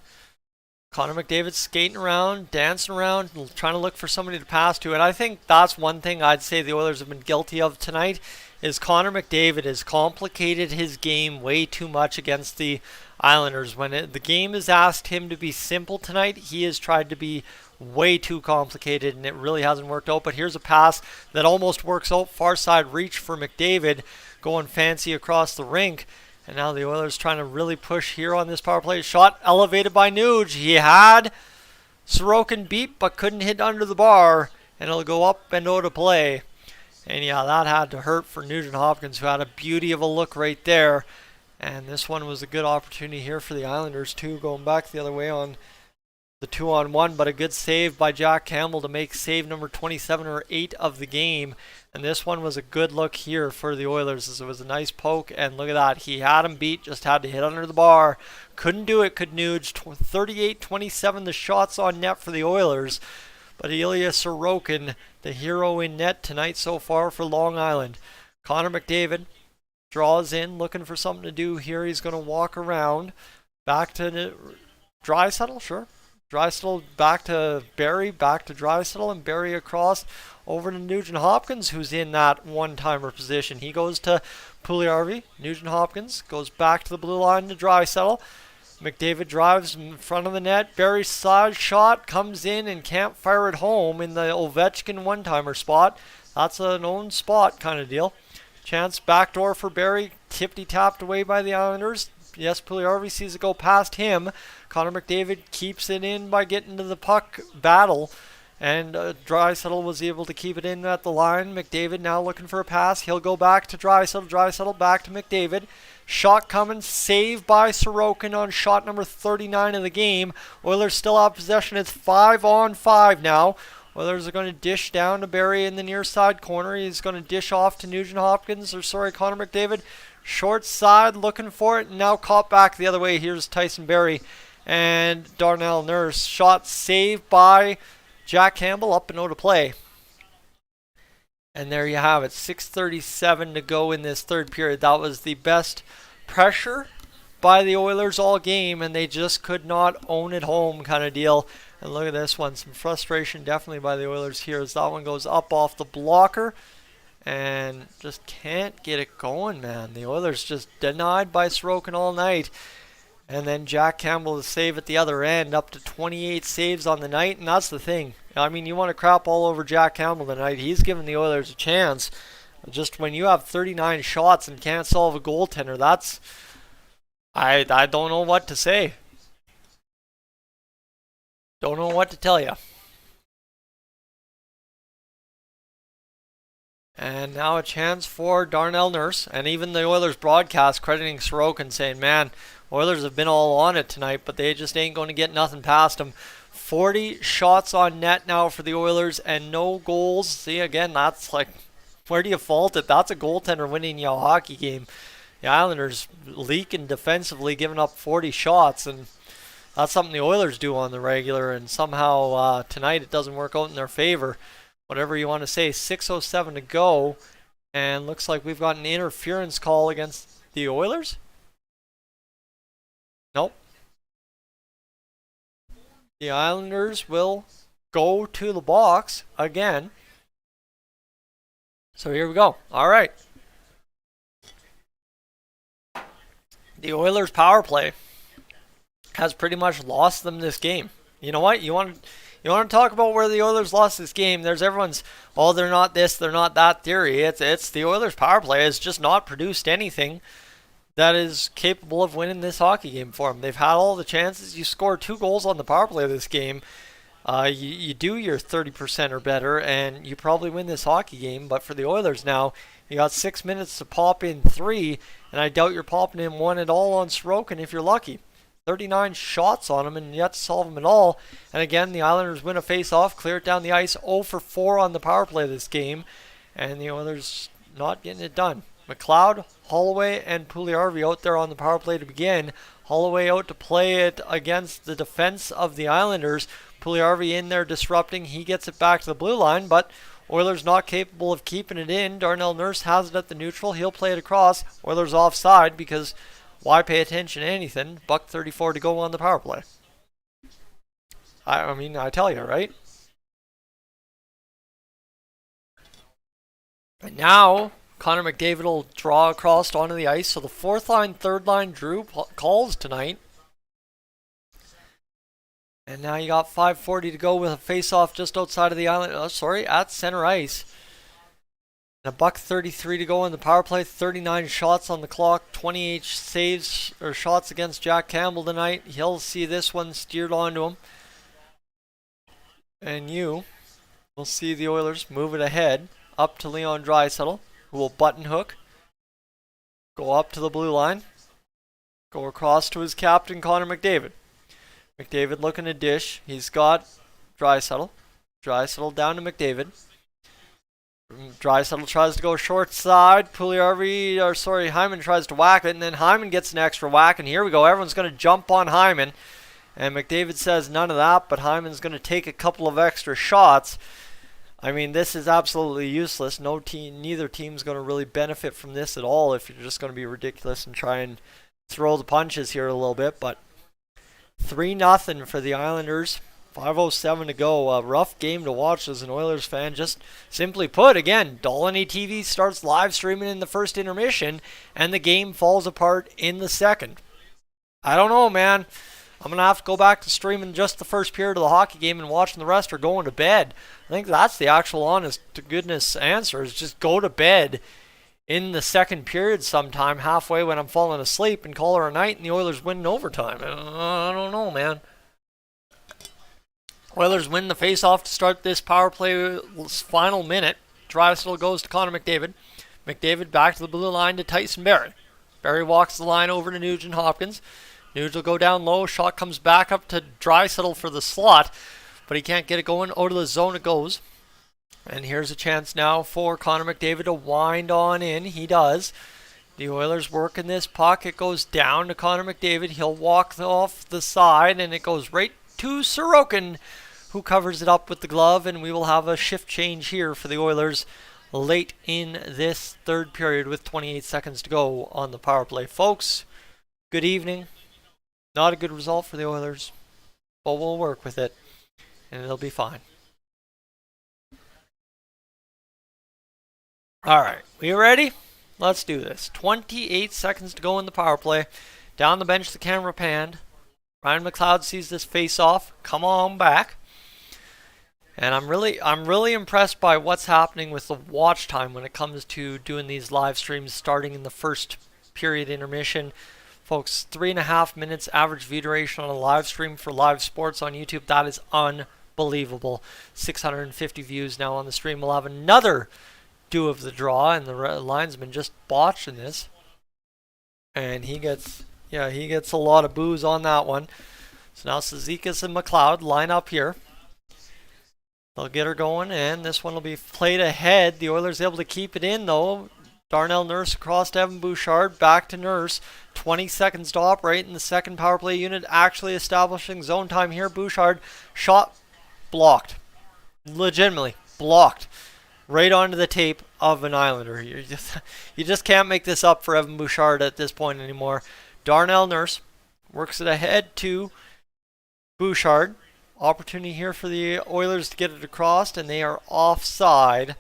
Connor McDavid's skating around, dancing around, trying to look for somebody to pass to. And I think that's one thing I'd say the Oilers have been guilty of tonight, is Connor McDavid has complicated his game way too much against the Islanders. When the game has asked him to be simple tonight, he has tried to be way too complicated, and it really hasn't worked out. But here's a pass that almost works out. Far side reach for McDavid, going fancy across the rink. And now the Oilers trying to really push here on this power play. Shot elevated by Nuge. He had Sorokin beat, but couldn't hit under the bar. And it'll go up and out of play. And yeah, that had to hurt for Nugent-Hopkins, who had a beauty of a look right there. And this one was a good opportunity here for the Islanders too, going back the other way on the 2-on-1, but a good save by Jack Campbell to make save number 27 or 8 of the game. And this one was a good look here for the Oilers, as it was a nice poke, and look at that. He had him beat, just had to hit under the bar. Couldn't do it, could Nuge. 38-27 the shots on net for the Oilers. But Ilya Sorokin, the hero in net tonight so far for Long Island. Connor McDavid draws in, looking for something to do here. He's going to walk around. Back to Draisaitl, sure. Draisaitl back to Barry, back to Draisaitl, and Barry across over to Nugent-Hopkins, who's in that one-timer position. He goes to Puljujarvi. Nugent-Hopkins goes back to the blue line to Draisaitl. McDavid drives in front of the net. Barry's side shot comes in and can't fire it home in the Ovechkin one-timer spot. That's an own spot kind of deal. Chance backdoor for Barry. Tippity-tapped away by the Islanders. Yes, Puljujarvi sees it go past him. Connor McDavid keeps it in by getting to the puck battle. And Draisaitl was able to keep it in at the line. McDavid now looking for a pass. He'll go back to Draisaitl. Draisaitl back to McDavid. Shot coming. Saved by Sorokin on shot number 39 of the game. Oilers still have possession. It's 5-on-5 now. Oilers are going to dish down to Barry in the near side corner. He's going to dish off to Connor McDavid. Short side, looking for it, and now caught back the other way. Here's Tyson Barrie and Darnell Nurse. Shot saved by Jack Campbell, up and out of play. And there you have it, 6:37 to go in this third period. That was the best pressure by the Oilers all game, and they just could not own it home kind of deal. And look at this one, some frustration definitely by the Oilers here as that one goes up off the blocker. And just can't get it going, man. The Oilers just denied by Sorokin all night. And then Jack Campbell to save at the other end, up to 28 saves on the night. And that's the thing. I mean, you want to crap all over Jack Campbell tonight. He's given the Oilers a chance. Just when you have 39 shots and can't solve a goaltender, that's... I don't know what to say. Don't know what to tell you. And now a chance for Darnell Nurse. And even the Oilers broadcast crediting Sorokin, saying, man, Oilers have been all on it tonight, but they just ain't going to get nothing past them. 40 shots on net now for the Oilers and no goals. See, again, that's like, where do you fault it? That's a goaltender winning you a hockey game. The Islanders leaking defensively, giving up 40 shots, and that's something the Oilers do on the regular, and somehow tonight it doesn't work out in their favor. Whatever you want to say, 6:07 to go, and looks like we've got an interference call against the Oilers. Nope. The Islanders will go to the box again. So here we go. All right. The Oilers power play has pretty much lost them this game. You know what? You want to talk about where the Oilers lost this game? There's everyone's, oh, they're not this, they're not that theory. It's the Oilers power play has just not produced anything that is capable of winning this hockey game for them. They've had all the chances. You score 2 goals on the power play this game. You do your 30% or better, and you probably win this hockey game. But for the Oilers now, you got 6 minutes to pop in 3, and I doubt you're popping in 1 at all on Sorokin if you're lucky. 39 shots on him, and yet to solve them at all. And again, the Islanders win a face-off, clear it down the ice, 0 for 4 on the power play this game, and the Oilers not getting it done. McLeod, Holloway, and Puljujarvi out there on the power play to begin. Holloway out to play it against the defense of the Islanders. Puljujarvi in there disrupting. He gets it back to the blue line, but Oilers not capable of keeping it in. Darnell Nurse has it at the neutral. He'll play it across. Oilers offside because why pay attention to anything? $1:34 to go on the power play. I mean, I tell you, right? And now Connor McDavid will draw across onto the ice. So the 4th line, 3rd line Drew calls tonight. And now you got 5:40 to go with a face-off just outside of the island. At center ice. And $1:33 to go on the power play. 39 shots on the clock. 28 saves or shots against Jack Campbell tonight. He'll see this one steered onto him. And you will see the Oilers move it ahead up to Leon Draisaitl, who will button hook. Go up to the blue line. Go across to his captain, Connor McDavid. McDavid looking to dish. He's got Draisaitl. Draisaitl down to McDavid. Draisaitl tries to go short side. Hyman tries to whack it, and then Hyman gets an extra whack, and here we go. Everyone's going to jump on Hyman, and McDavid says none of that, but Hyman's going to take a couple of extra shots. I mean, this is absolutely useless. Neither team's going to really benefit from this at all if you're just going to be ridiculous and try and throw the punches here a little bit, but 3-0 for the Islanders. 5:07 to go. A rough game to watch as an Oilers fan. Just simply put, again, Dolynny TV starts live streaming in the first intermission, and the game falls apart in the second. I don't know, man. I'm going to have to go back to streaming just the first period of the hockey game and watching the rest or going to bed. I think that's the actual honest-to-goodness answer, is just go to bed in the second period sometime, halfway when I'm falling asleep, and call her a night, and the Oilers win in overtime. I don't know, man. Oilers win the face-off to start this power play final minute. Draisaitl goes to Connor McDavid. McDavid back to the blue line to Tyson Barrie. Barrie walks the line over to Nugent Hopkins. Nugent will go down low. Shot comes back up to Draisaitl for the slot, but he can't get it going. Out of the zone it goes. And here's a chance now for Connor McDavid to wind on in. He does. The Oilers working this puck. It goes down to Connor McDavid. He'll walk off the side, and it goes right to Sorokin, who covers it up with the glove, and we will have a shift change here for the Oilers late in this third period with 28 seconds to go on the power play. Folks, good evening. Not a good result for the Oilers, but we'll work with it, and it'll be fine. All right, we ready? Let's do this. 28 seconds to go in the power play. Down the bench, the camera panned. Ryan McLeod sees this face-off. Come on back. And I'm really impressed by what's happening with the watch time when it comes to doing these live streams starting in the first period intermission. Folks, 3.5 minutes average view duration on a live stream for live sports on YouTube. That is unbelievable. 650 views now on the stream. We'll have another do of the draw, and the linesman just botching this. And he gets a lot of boos on that one. So now Cizikas and McLeod line up here. They'll get her going, and this one will be played ahead. The Oilers able to keep it in, though. Darnell Nurse across to Evan Bouchard, back to Nurse. 20 seconds to operate in the second power play unit, actually establishing zone time here. Bouchard, shot blocked. Legitimately blocked. Right onto the tape of an Islander. You just can't make this up for Evan Bouchard at this point anymore. Darnell Nurse works it ahead to Bouchard. Opportunity here for the Oilers to get it across, and they are offside.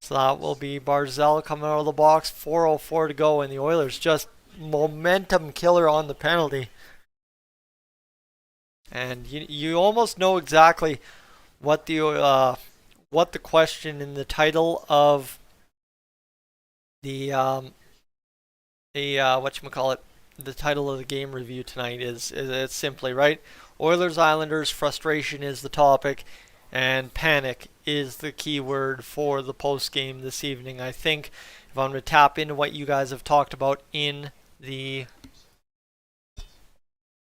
So that will be Barzal coming out of the box. 4:04 to go, and the Oilers just momentum killer on the penalty. And you almost know exactly what the question in the title of the whatchamacallit, the title of the game review tonight is. It's simply, right? Oilers Islanders frustration is the topic, and panic is the key word for the post game this evening. I think if I'm going to tap into what you guys have talked about in the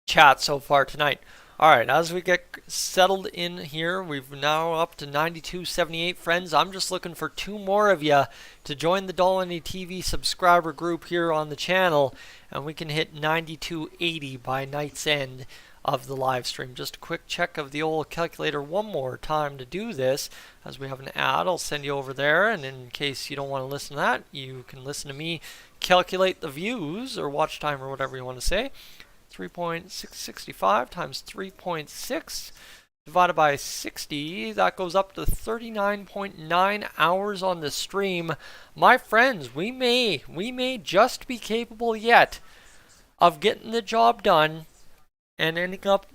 chat so far tonight. Alright, as we get settled in here, we've now up to 9278 friends. I'm just looking for 2 more of you to join the Dolynny TV subscriber group here on the channel, and we can hit 9280 by night's end of the live stream. Just a quick check of the old calculator one more time to do this. As we have an ad, I'll send you over there, and in case you don't want to listen to that, you can listen to me calculate the views or watch time or whatever you want to say. 3.665 times 3.6 divided by 60, that goes up to 39.9 hours on the stream. My friends, we may just be capable yet of getting the job done and ending up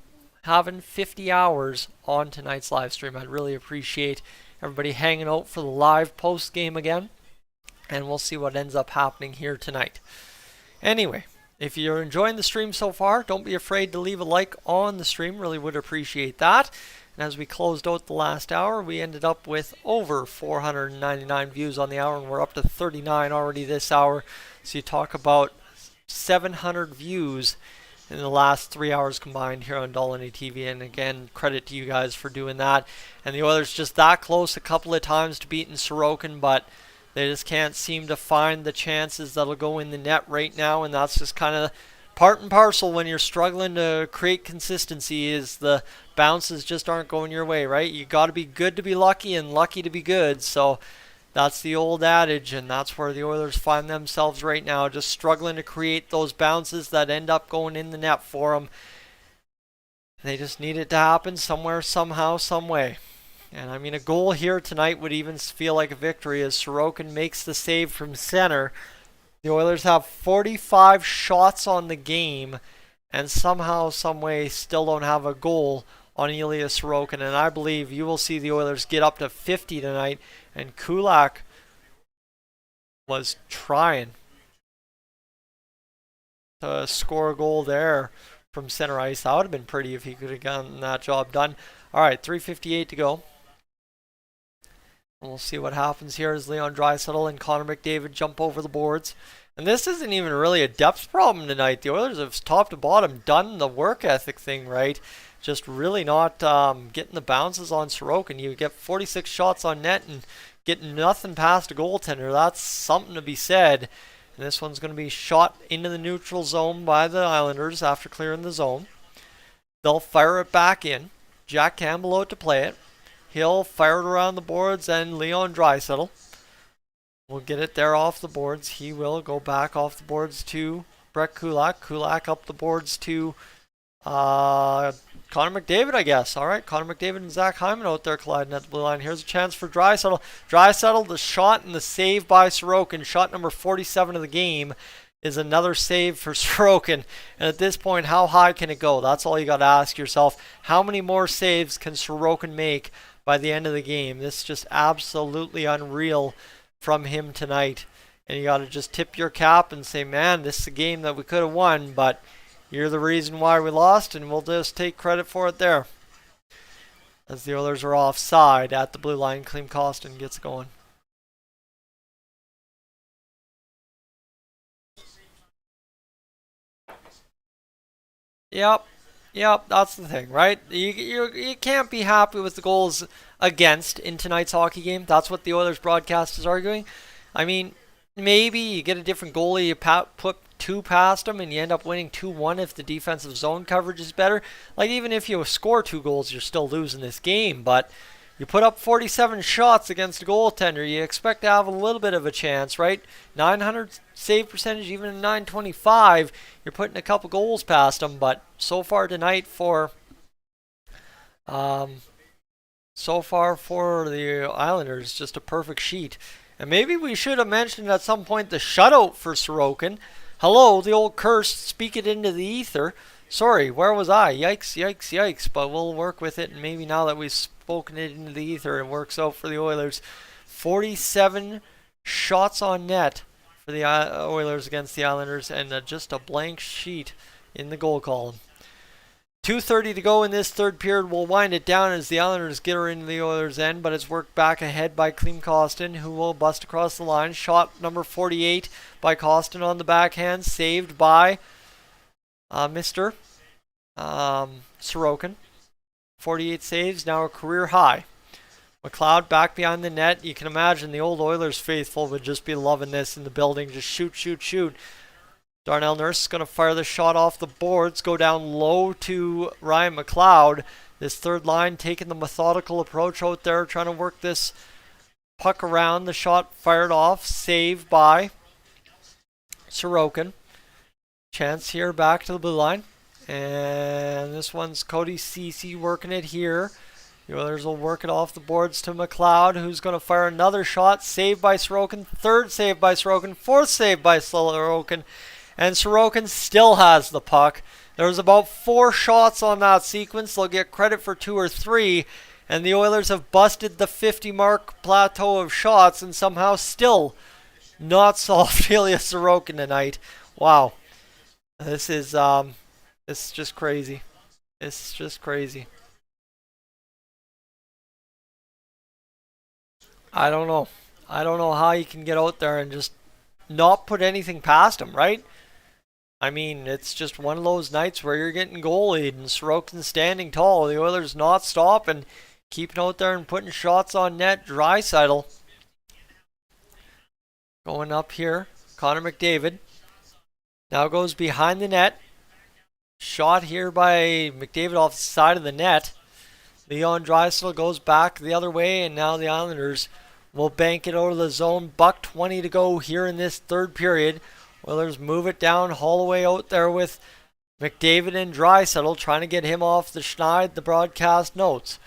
having 50 hours on tonight's live stream. I'd really appreciate everybody hanging out for the live post game again, and we'll see what ends up happening here tonight. Anyway, if you're enjoying the stream so far, don't be afraid to leave a like on the stream. Really would appreciate that. And as we closed out the last hour, we ended up with over 499 views on the hour, and we're up to 39 already this hour. So you talk about 700 views in the last 3 hours combined here on Dolynny TV. And again, credit to you guys for doing that. And the Oilers just that close a couple of times to beating Sorokin, but they just can't seem to find the chances that'll go in the net right now, and that's just kind of part and parcel when you're struggling to create consistency, is the bounces just aren't going your way, right? You got to be good to be lucky and lucky to be good. So that's the old adage, and that's where the Oilers find themselves right now, just struggling to create those bounces that end up going in the net for them. They just need it to happen somewhere, somehow, some way. And I mean, a goal here tonight would even feel like a victory as Sorokin makes the save from center. The Oilers have 45 shots on the game, and somehow, some way, still don't have a goal on Ilya Sorokin. And I believe you will see the Oilers get up to 50 tonight. And Kulak was trying to score a goal there from center ice. That would have been pretty if he could have gotten that job done. All right, 3:58 to go. We'll see what happens here as Leon Draisaitl and Connor McDavid jump over the boards. And this isn't even really a depth problem tonight. The Oilers have top to bottom done the work ethic thing right. Just really not getting the bounces on Sorokin. You get 46 shots on net and get nothing past a goaltender. That's something to be said. And this one's going to be shot into the neutral zone by the Islanders after clearing the zone. They'll fire it back in. Jack Campbell out to play it. He'll fire it around the boards, and Leon Draisaitl will get it there off the boards. He will go back off the boards to Brett Kulak. Kulak up the boards to Connor McDavid, I guess. All right, Connor McDavid and Zach Hyman out there colliding at the blue line. Here's a chance for Draisaitl. Draisaitl, the shot and the save by Sorokin. Shot number 47 of the game. is another save for Sorokin. And at this point, how high can it go? That's all you got to ask yourself. How many more saves can Sorokin make by the end of the game? This is just absolutely unreal from him tonight. And you got to just tip your cap and say, man, this is a game that we could have won, but you're the reason why we lost, and we'll just take credit for it there. As the Oilers are offside at the blue line, Klim Kostin gets going. Yep, that's the thing, right? You can't be happy with the goals against in tonight's hockey game. That's what the Oilers broadcast is arguing. I mean, maybe you get a different goalie, you put two past them, and you end up winning 2-1 if the defensive zone coverage is better. Like, even if you score 2 goals, you're still losing this game, but you put up 47 shots against a goaltender, you expect to have a little bit of a chance, right? 900 save percentage, even in 925, you're putting a couple goals past them, but so far tonight for the Islanders, just a perfect sheet. And maybe we should have mentioned at some point the shutout for Sorokin. Hello, the old curse, speak it into the ether. Sorry, where was I? Yikes. But we'll work with it, and maybe now that we've spoken it into the ether, it works out for the Oilers. 47 shots on net for the Oilers against the Islanders, and just a blank sheet in the goal column. 2:30 to go in this third period. We'll wind it down as the Islanders get her into the Oilers' end, but it's worked back ahead by Klim Kostin, who will bust across the line. Shot number 48 by Kostin on the backhand, saved by Mr. Sorokin. 48 saves, now a career high. McLeod back behind the net. You can imagine the old Oilers faithful would just be loving this in the building. Just shoot. Darnell Nurse is going to fire the shot off the boards, go down low to Ryan McLeod. This third line taking the methodical approach out there, trying to work this puck around. The shot fired off, saved by Sorokin. Chance here back to the blue line. And this one's Cody Ceci working it here. The Oilers will work it off the boards to McLeod, who's going to fire another shot. Saved by Sorokin. Third save by Sorokin. Fourth save by Sorokin. And Sorokin still has the puck. There was about 4 shots on that sequence. They'll get credit for 2 or 3. And the Oilers have busted the 50-mark plateau of shots and somehow still not solved Ilya Sorokin tonight. Wow. This is just crazy. It's just crazy. I don't know. I don't know how you can get out there and just not put anything past him, right? I mean, it's just one of those nights where you're getting goalied and Sorokin's standing tall. The Oilers not stopping, keeping out there and putting shots on net. Draisaitl going up here. Connor McDavid now goes behind the net. Shot here by McDavid off the side of the net. Leon Draisaitl goes back the other way, and now the Islanders will bank it out of the zone. $1:20 to go here in this third period. Oilers move it down. Holloway out there with McDavid and Draisaitl, trying to get him off the schneid. The broadcast notes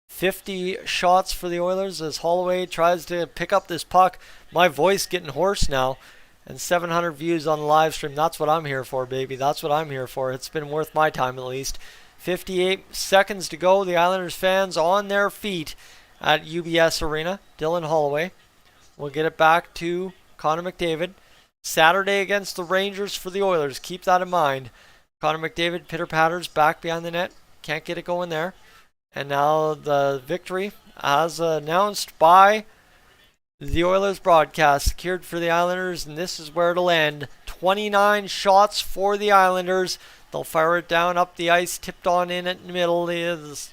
50 shots for the Oilers as Holloway tries to pick up this puck. My voice getting hoarse now. And 700 views on the live stream. That's what I'm here for, baby. That's what I'm here for. It's been worth my time at least. 58 seconds to go. The Islanders fans on their feet at UBS Arena. Dylan Holloway will get it back to Connor McDavid. Saturday against the Rangers for the Oilers. Keep that in mind. Connor McDavid pitter-patters back behind the net. Can't get it going there. And now the victory, as announced by the Oilers broadcast, secured for the Islanders, and this is where it'll end. 29 shots for the Islanders. They'll fire it down up the ice, tipped on in at the middle of the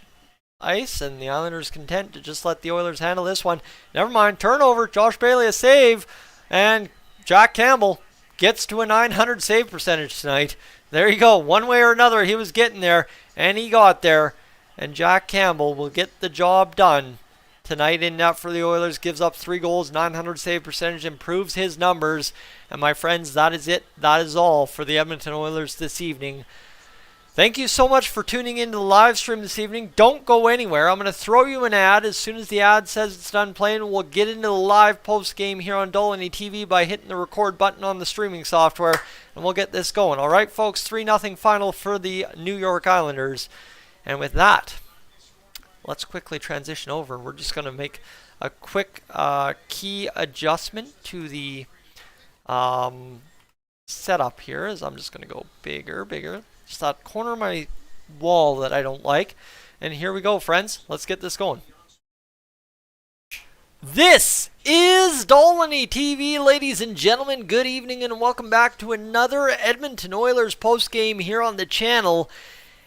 ice, and the Islanders content to just let the Oilers handle this one. Never mind, turnover. Josh Bailey a save, and Jack Campbell gets to a 900 save percentage tonight. There you go. One way or another, he was getting there, and he got there. And Jack Campbell will get the job done tonight in net for the Oilers. Gives up 3 goals, 900 save percentage, improves his numbers. And my friends, that is it. That is all for the Edmonton Oilers this evening. Thank you so much for tuning into the live stream this evening. Don't go anywhere. I'm going to throw you an ad. As soon as the ad says it's done playing, we'll get into the live post game here on Dolynny TV by hitting the record button on the streaming software, and we'll get this going. All right, folks, 3-0 final for the New York Islanders. And with that, let's quickly transition over. We're just going to make a quick key adjustment to the setup here, as I'm just going to go bigger. Just that corner of my wall that I don't like. And here we go, friends. Let's get this going. This is Dolynny TV, ladies and gentlemen. Good evening and welcome back to another Edmonton Oilers post-game here on the channel.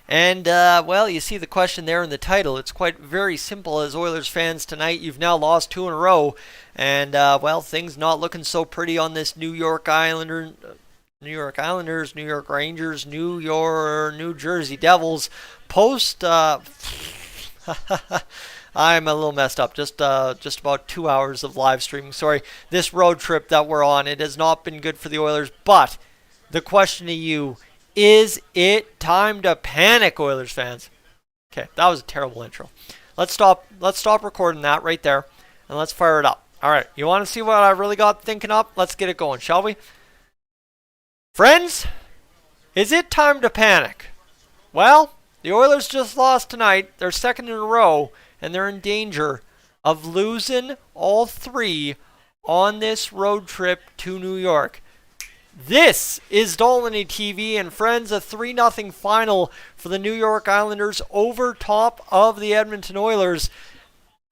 And, well, you see the question there in the title. It's quite very simple as Oilers fans tonight. You've now lost 2 in a row. And, well, things not looking so pretty on this New York Islanders, New York Rangers, New Jersey Devils post. I'm a little messed up. Just about 2 hours of live streaming. Sorry, this road trip that we're on, it has not been good for the Oilers. But the question to you: is it time to panic, Oilers fans? Okay, that was a terrible intro. Let's stop recording that right there, and let's fire it up. All right, you want to see what I really got thinking up? Let's get it going, shall we? Friends, is it time to panic? Well, the Oilers just lost tonight. They're second in a row, and they're in danger of losing all 3 on this road trip to New York. This is Dolynny TV, and friends, a 3-0 final for the New York Islanders over top of the Edmonton Oilers.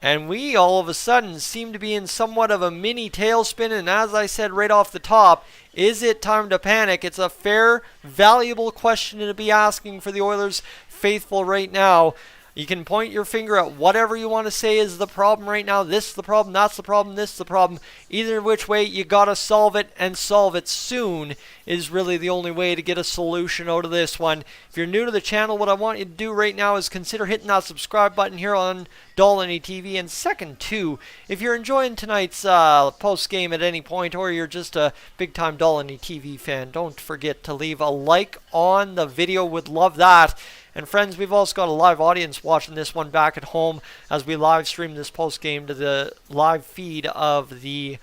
And we all of a sudden seem to be in somewhat of a mini tailspin, and as I said right off the top, is it time to panic? It's a fair, valuable question to be asking for the Oilers faithful right now. You can point your finger at whatever you want to say is the problem right now. This is the problem, that's the problem, this is the problem. Either which way, you got to solve it, and solve it soon is really the only way to get a solution out of this one. If you're new to the channel, what I want you to do right now is consider hitting that subscribe button here on Dolynny TV. And second, too, if you're enjoying tonight's post-game at any point, or you're just a big-time Dolynny TV fan, don't forget to leave a like on the video. Would love that. And friends, we've also got a live audience watching this one back at home as we live stream this post-game to the live feed of the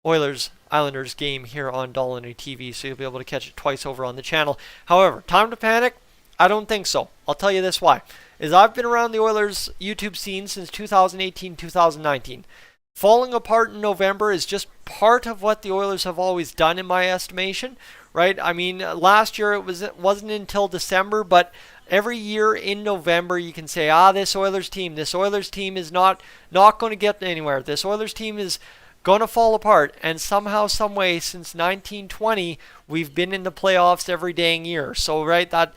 Oilers-Islanders game here on Dolynny TV, so you'll be able to catch it twice over on the channel. However, time to panic? I don't think so. I'll tell you this why. I've been around the Oilers YouTube scene since 2018-2019. Falling apart in November is just part of what the Oilers have always done in my estimation, right? I mean, last year it wasn't until December, but every year in November, you can say, this Oilers team is not going to get anywhere. This Oilers team is going to fall apart. And somehow, some way, since 1920, we've been in the playoffs every dang year. So, right, that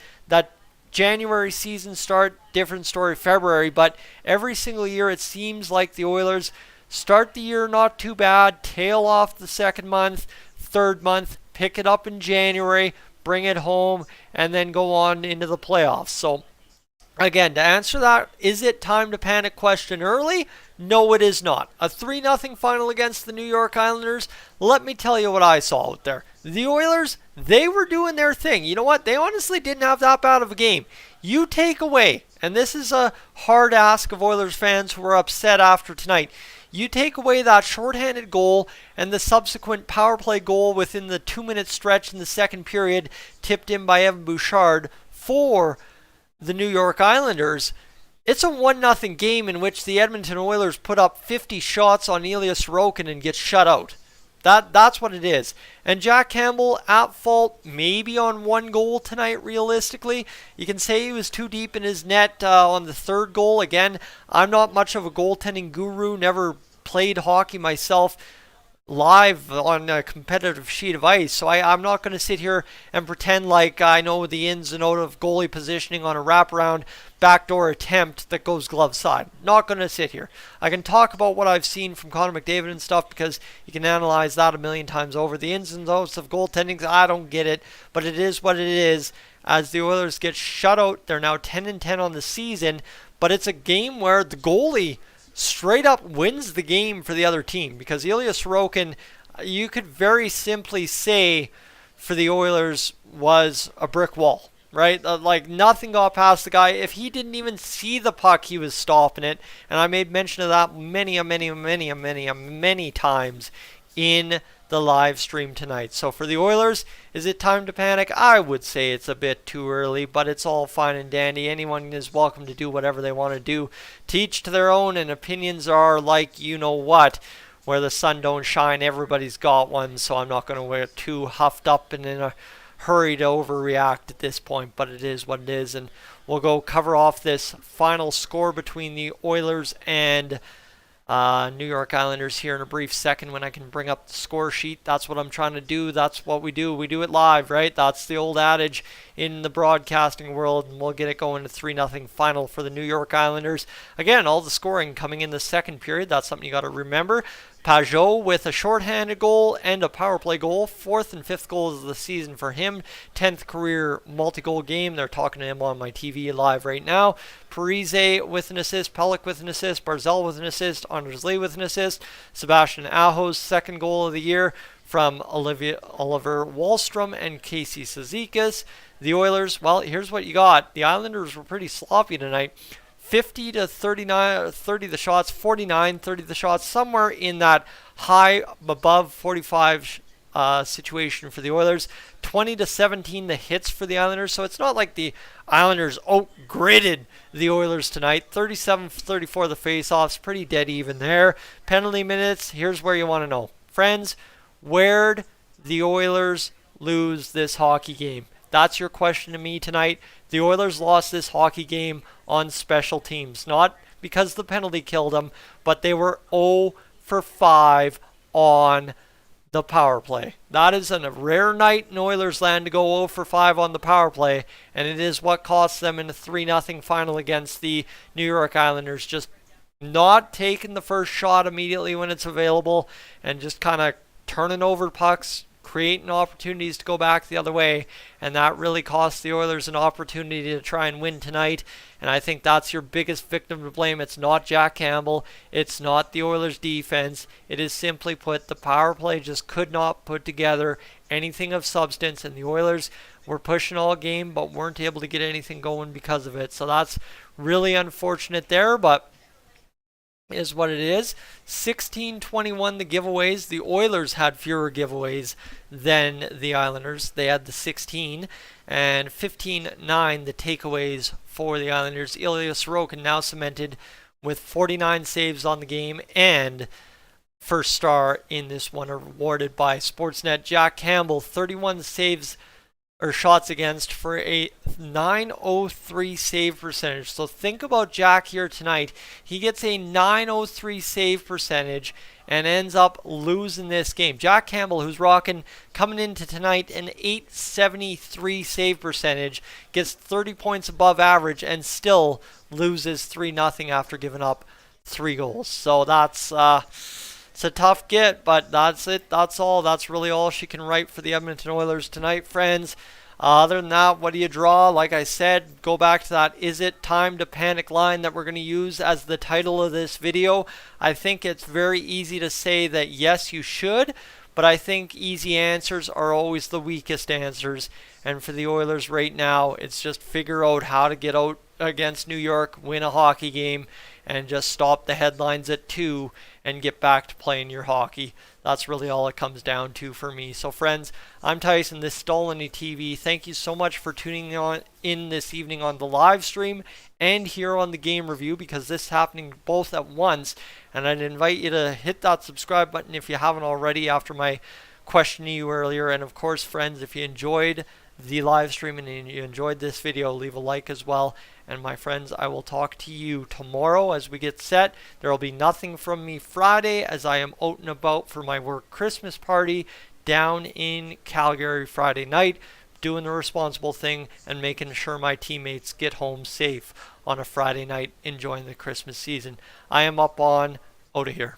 January season start, different story February, but every single year it seems like the Oilers start the year not too bad, tail off the second month, third month, pick it up in January, bring it home, and then go on into the playoffs. So, again, to answer that, is it time to panic question early? No, it is not. A 3-0 final against the New York Islanders. Let me tell you what I saw out there. The Oilers, they were doing their thing. You know what? They honestly didn't have that bad of a game. You take away, and this is a hard ask of Oilers fans who are upset after tonight, you take away that shorthanded goal and the subsequent power play goal within the 2-minute stretch in the second period, tipped in by Evan Bouchard for the New York Islanders. It's a 1-0 game in which the Edmonton Oilers put up 50 shots on Ilya Sorokin and get shut out. That's what it is. And Jack Campbell at fault maybe on 1 goal tonight, realistically. You can say he was too deep in his net on the 3rd goal. Again, I'm not much of a goaltending guru, never played hockey myself live on a competitive sheet of ice, so I'm not going to sit here and pretend like I know the ins and outs of goalie positioning on a wraparound backdoor attempt that goes glove side. Not going to sit here. I can talk about what I've seen from Connor McDavid and stuff because you can analyze that a million times over. The ins and outs of goaltending, I don't get it, but it is what it is. As the Oilers get shut out, they're now 10-10 on the season, but it's a game where the goalie straight up wins the game for the other team, because Ilya Sorokin, you could very simply say for the Oilers, was a brick wall. right? Like nothing got past the guy. If he didn't even see the puck, he was stopping it. And I made mention of that many times in the live stream tonight. So for the Oilers, is it time to panic? I would say it's a bit too early, but it's all fine and dandy. Anyone is welcome to do whatever they want to do. Teach to their own, and opinions are like you know what. Where the sun don't shine, everybody's got one, so I'm not going to get too huffed up and in a hurry to overreact at this point, but it is what it is, and we'll go cover off this final score between the Oilers and New York Islanders here in a brief second when I can bring up the score sheet. That's what I'm trying to do. That's what we do. We do it live, right? That's the old adage in the broadcasting world, and we'll get it going to 3-0 final for the New York Islanders. Again, all the scoring coming in the second period. That's something you got to remember. Pajot with a shorthanded goal and a power play goal. 4th and 5th goals of the season for him. 10th career multi-goal game. They're talking to him on my TV live right now. Parise with an assist. Pelech with an assist. Barzal with an assist. Anders Lee with an assist. Sebastian Aho's 2nd goal of the year from Oliver Wahlstrom and Casey Cizikas. The Oilers, well, here's what you got. The Islanders were pretty sloppy tonight. 50 to 39, 30 the shots, 49, 30 the shots, somewhere in that high above 45 situation for the Oilers. 20 to 17 the hits for the Islanders. So it's not like the Islanders out-gridded the Oilers tonight. 37-34 the face-offs, pretty dead even there. Penalty minutes, here's where you want to know. Friends, where'd the Oilers lose this hockey game? That's your question to me tonight. The Oilers lost this hockey game on special teams. Not because the penalty killed them, but they were 0 for 5 on the power play. That is a rare night in Oilers land to go 0 for 5 on the power play, and it is what cost them in a 3-0 final against the New York Islanders. Just not taking the first shot immediately when it's available and just kind of turning over pucks, creating opportunities to go back the other way, and that really cost the Oilers an opportunity to try and win tonight. And I think that's your biggest victim to blame. It's not Jack Campbell. It's not the Oilers defense. It is simply put, the power play just could not put together anything of substance, and the Oilers were pushing all game but weren't able to get anything going because of it. So that's really unfortunate there, but is what it is. 16-21 the giveaways. The Oilers had fewer giveaways than the Islanders. They had the 16, and 15-9 the takeaways for the Islanders. Ilya Sorokin now cemented with 49 saves on the game and first star in this one awarded by Sportsnet. Jack Campbell, 31 saves or shots against for a .903 save percentage. So think about Jack here tonight. He gets a .903 save percentage and ends up losing this game. Jack Campbell, who's rocking coming into tonight an .873 save percentage, gets 30 points above average and still loses 3-0 after giving up 3 goals. So that's it's a tough get, but that's it. That's all. That's really all she can write for the Edmonton Oilers tonight, friends. Other than that, what do you draw? Like I said, go back to that "Is it time to panic" line that we're going to use as the title of this video. I think it's very easy to say that yes, you should, but I think easy answers are always the weakest answers. And for the Oilers right now, it's just figure out how to get out against New York, win a hockey game, and just stop the headlines at 2 and get back to playing your hockey. That's really all it comes down to for me. So friends, I'm Tyson, this is Dolynny TV. Thank you so much for tuning in this evening on the live stream and here on the game review, because this is happening both at once. And I'd invite you to hit that subscribe button if you haven't already after my question to you earlier. And of course, friends, if you enjoyed the live stream and you enjoyed this video, leave a like as well. And my friends, I will talk to you tomorrow as we get set. There will be nothing from me Friday as I am out and about for my work Christmas party down in Calgary Friday night, doing the responsible thing and making sure my teammates get home safe on a Friday night enjoying the Christmas season. I am up on out of here.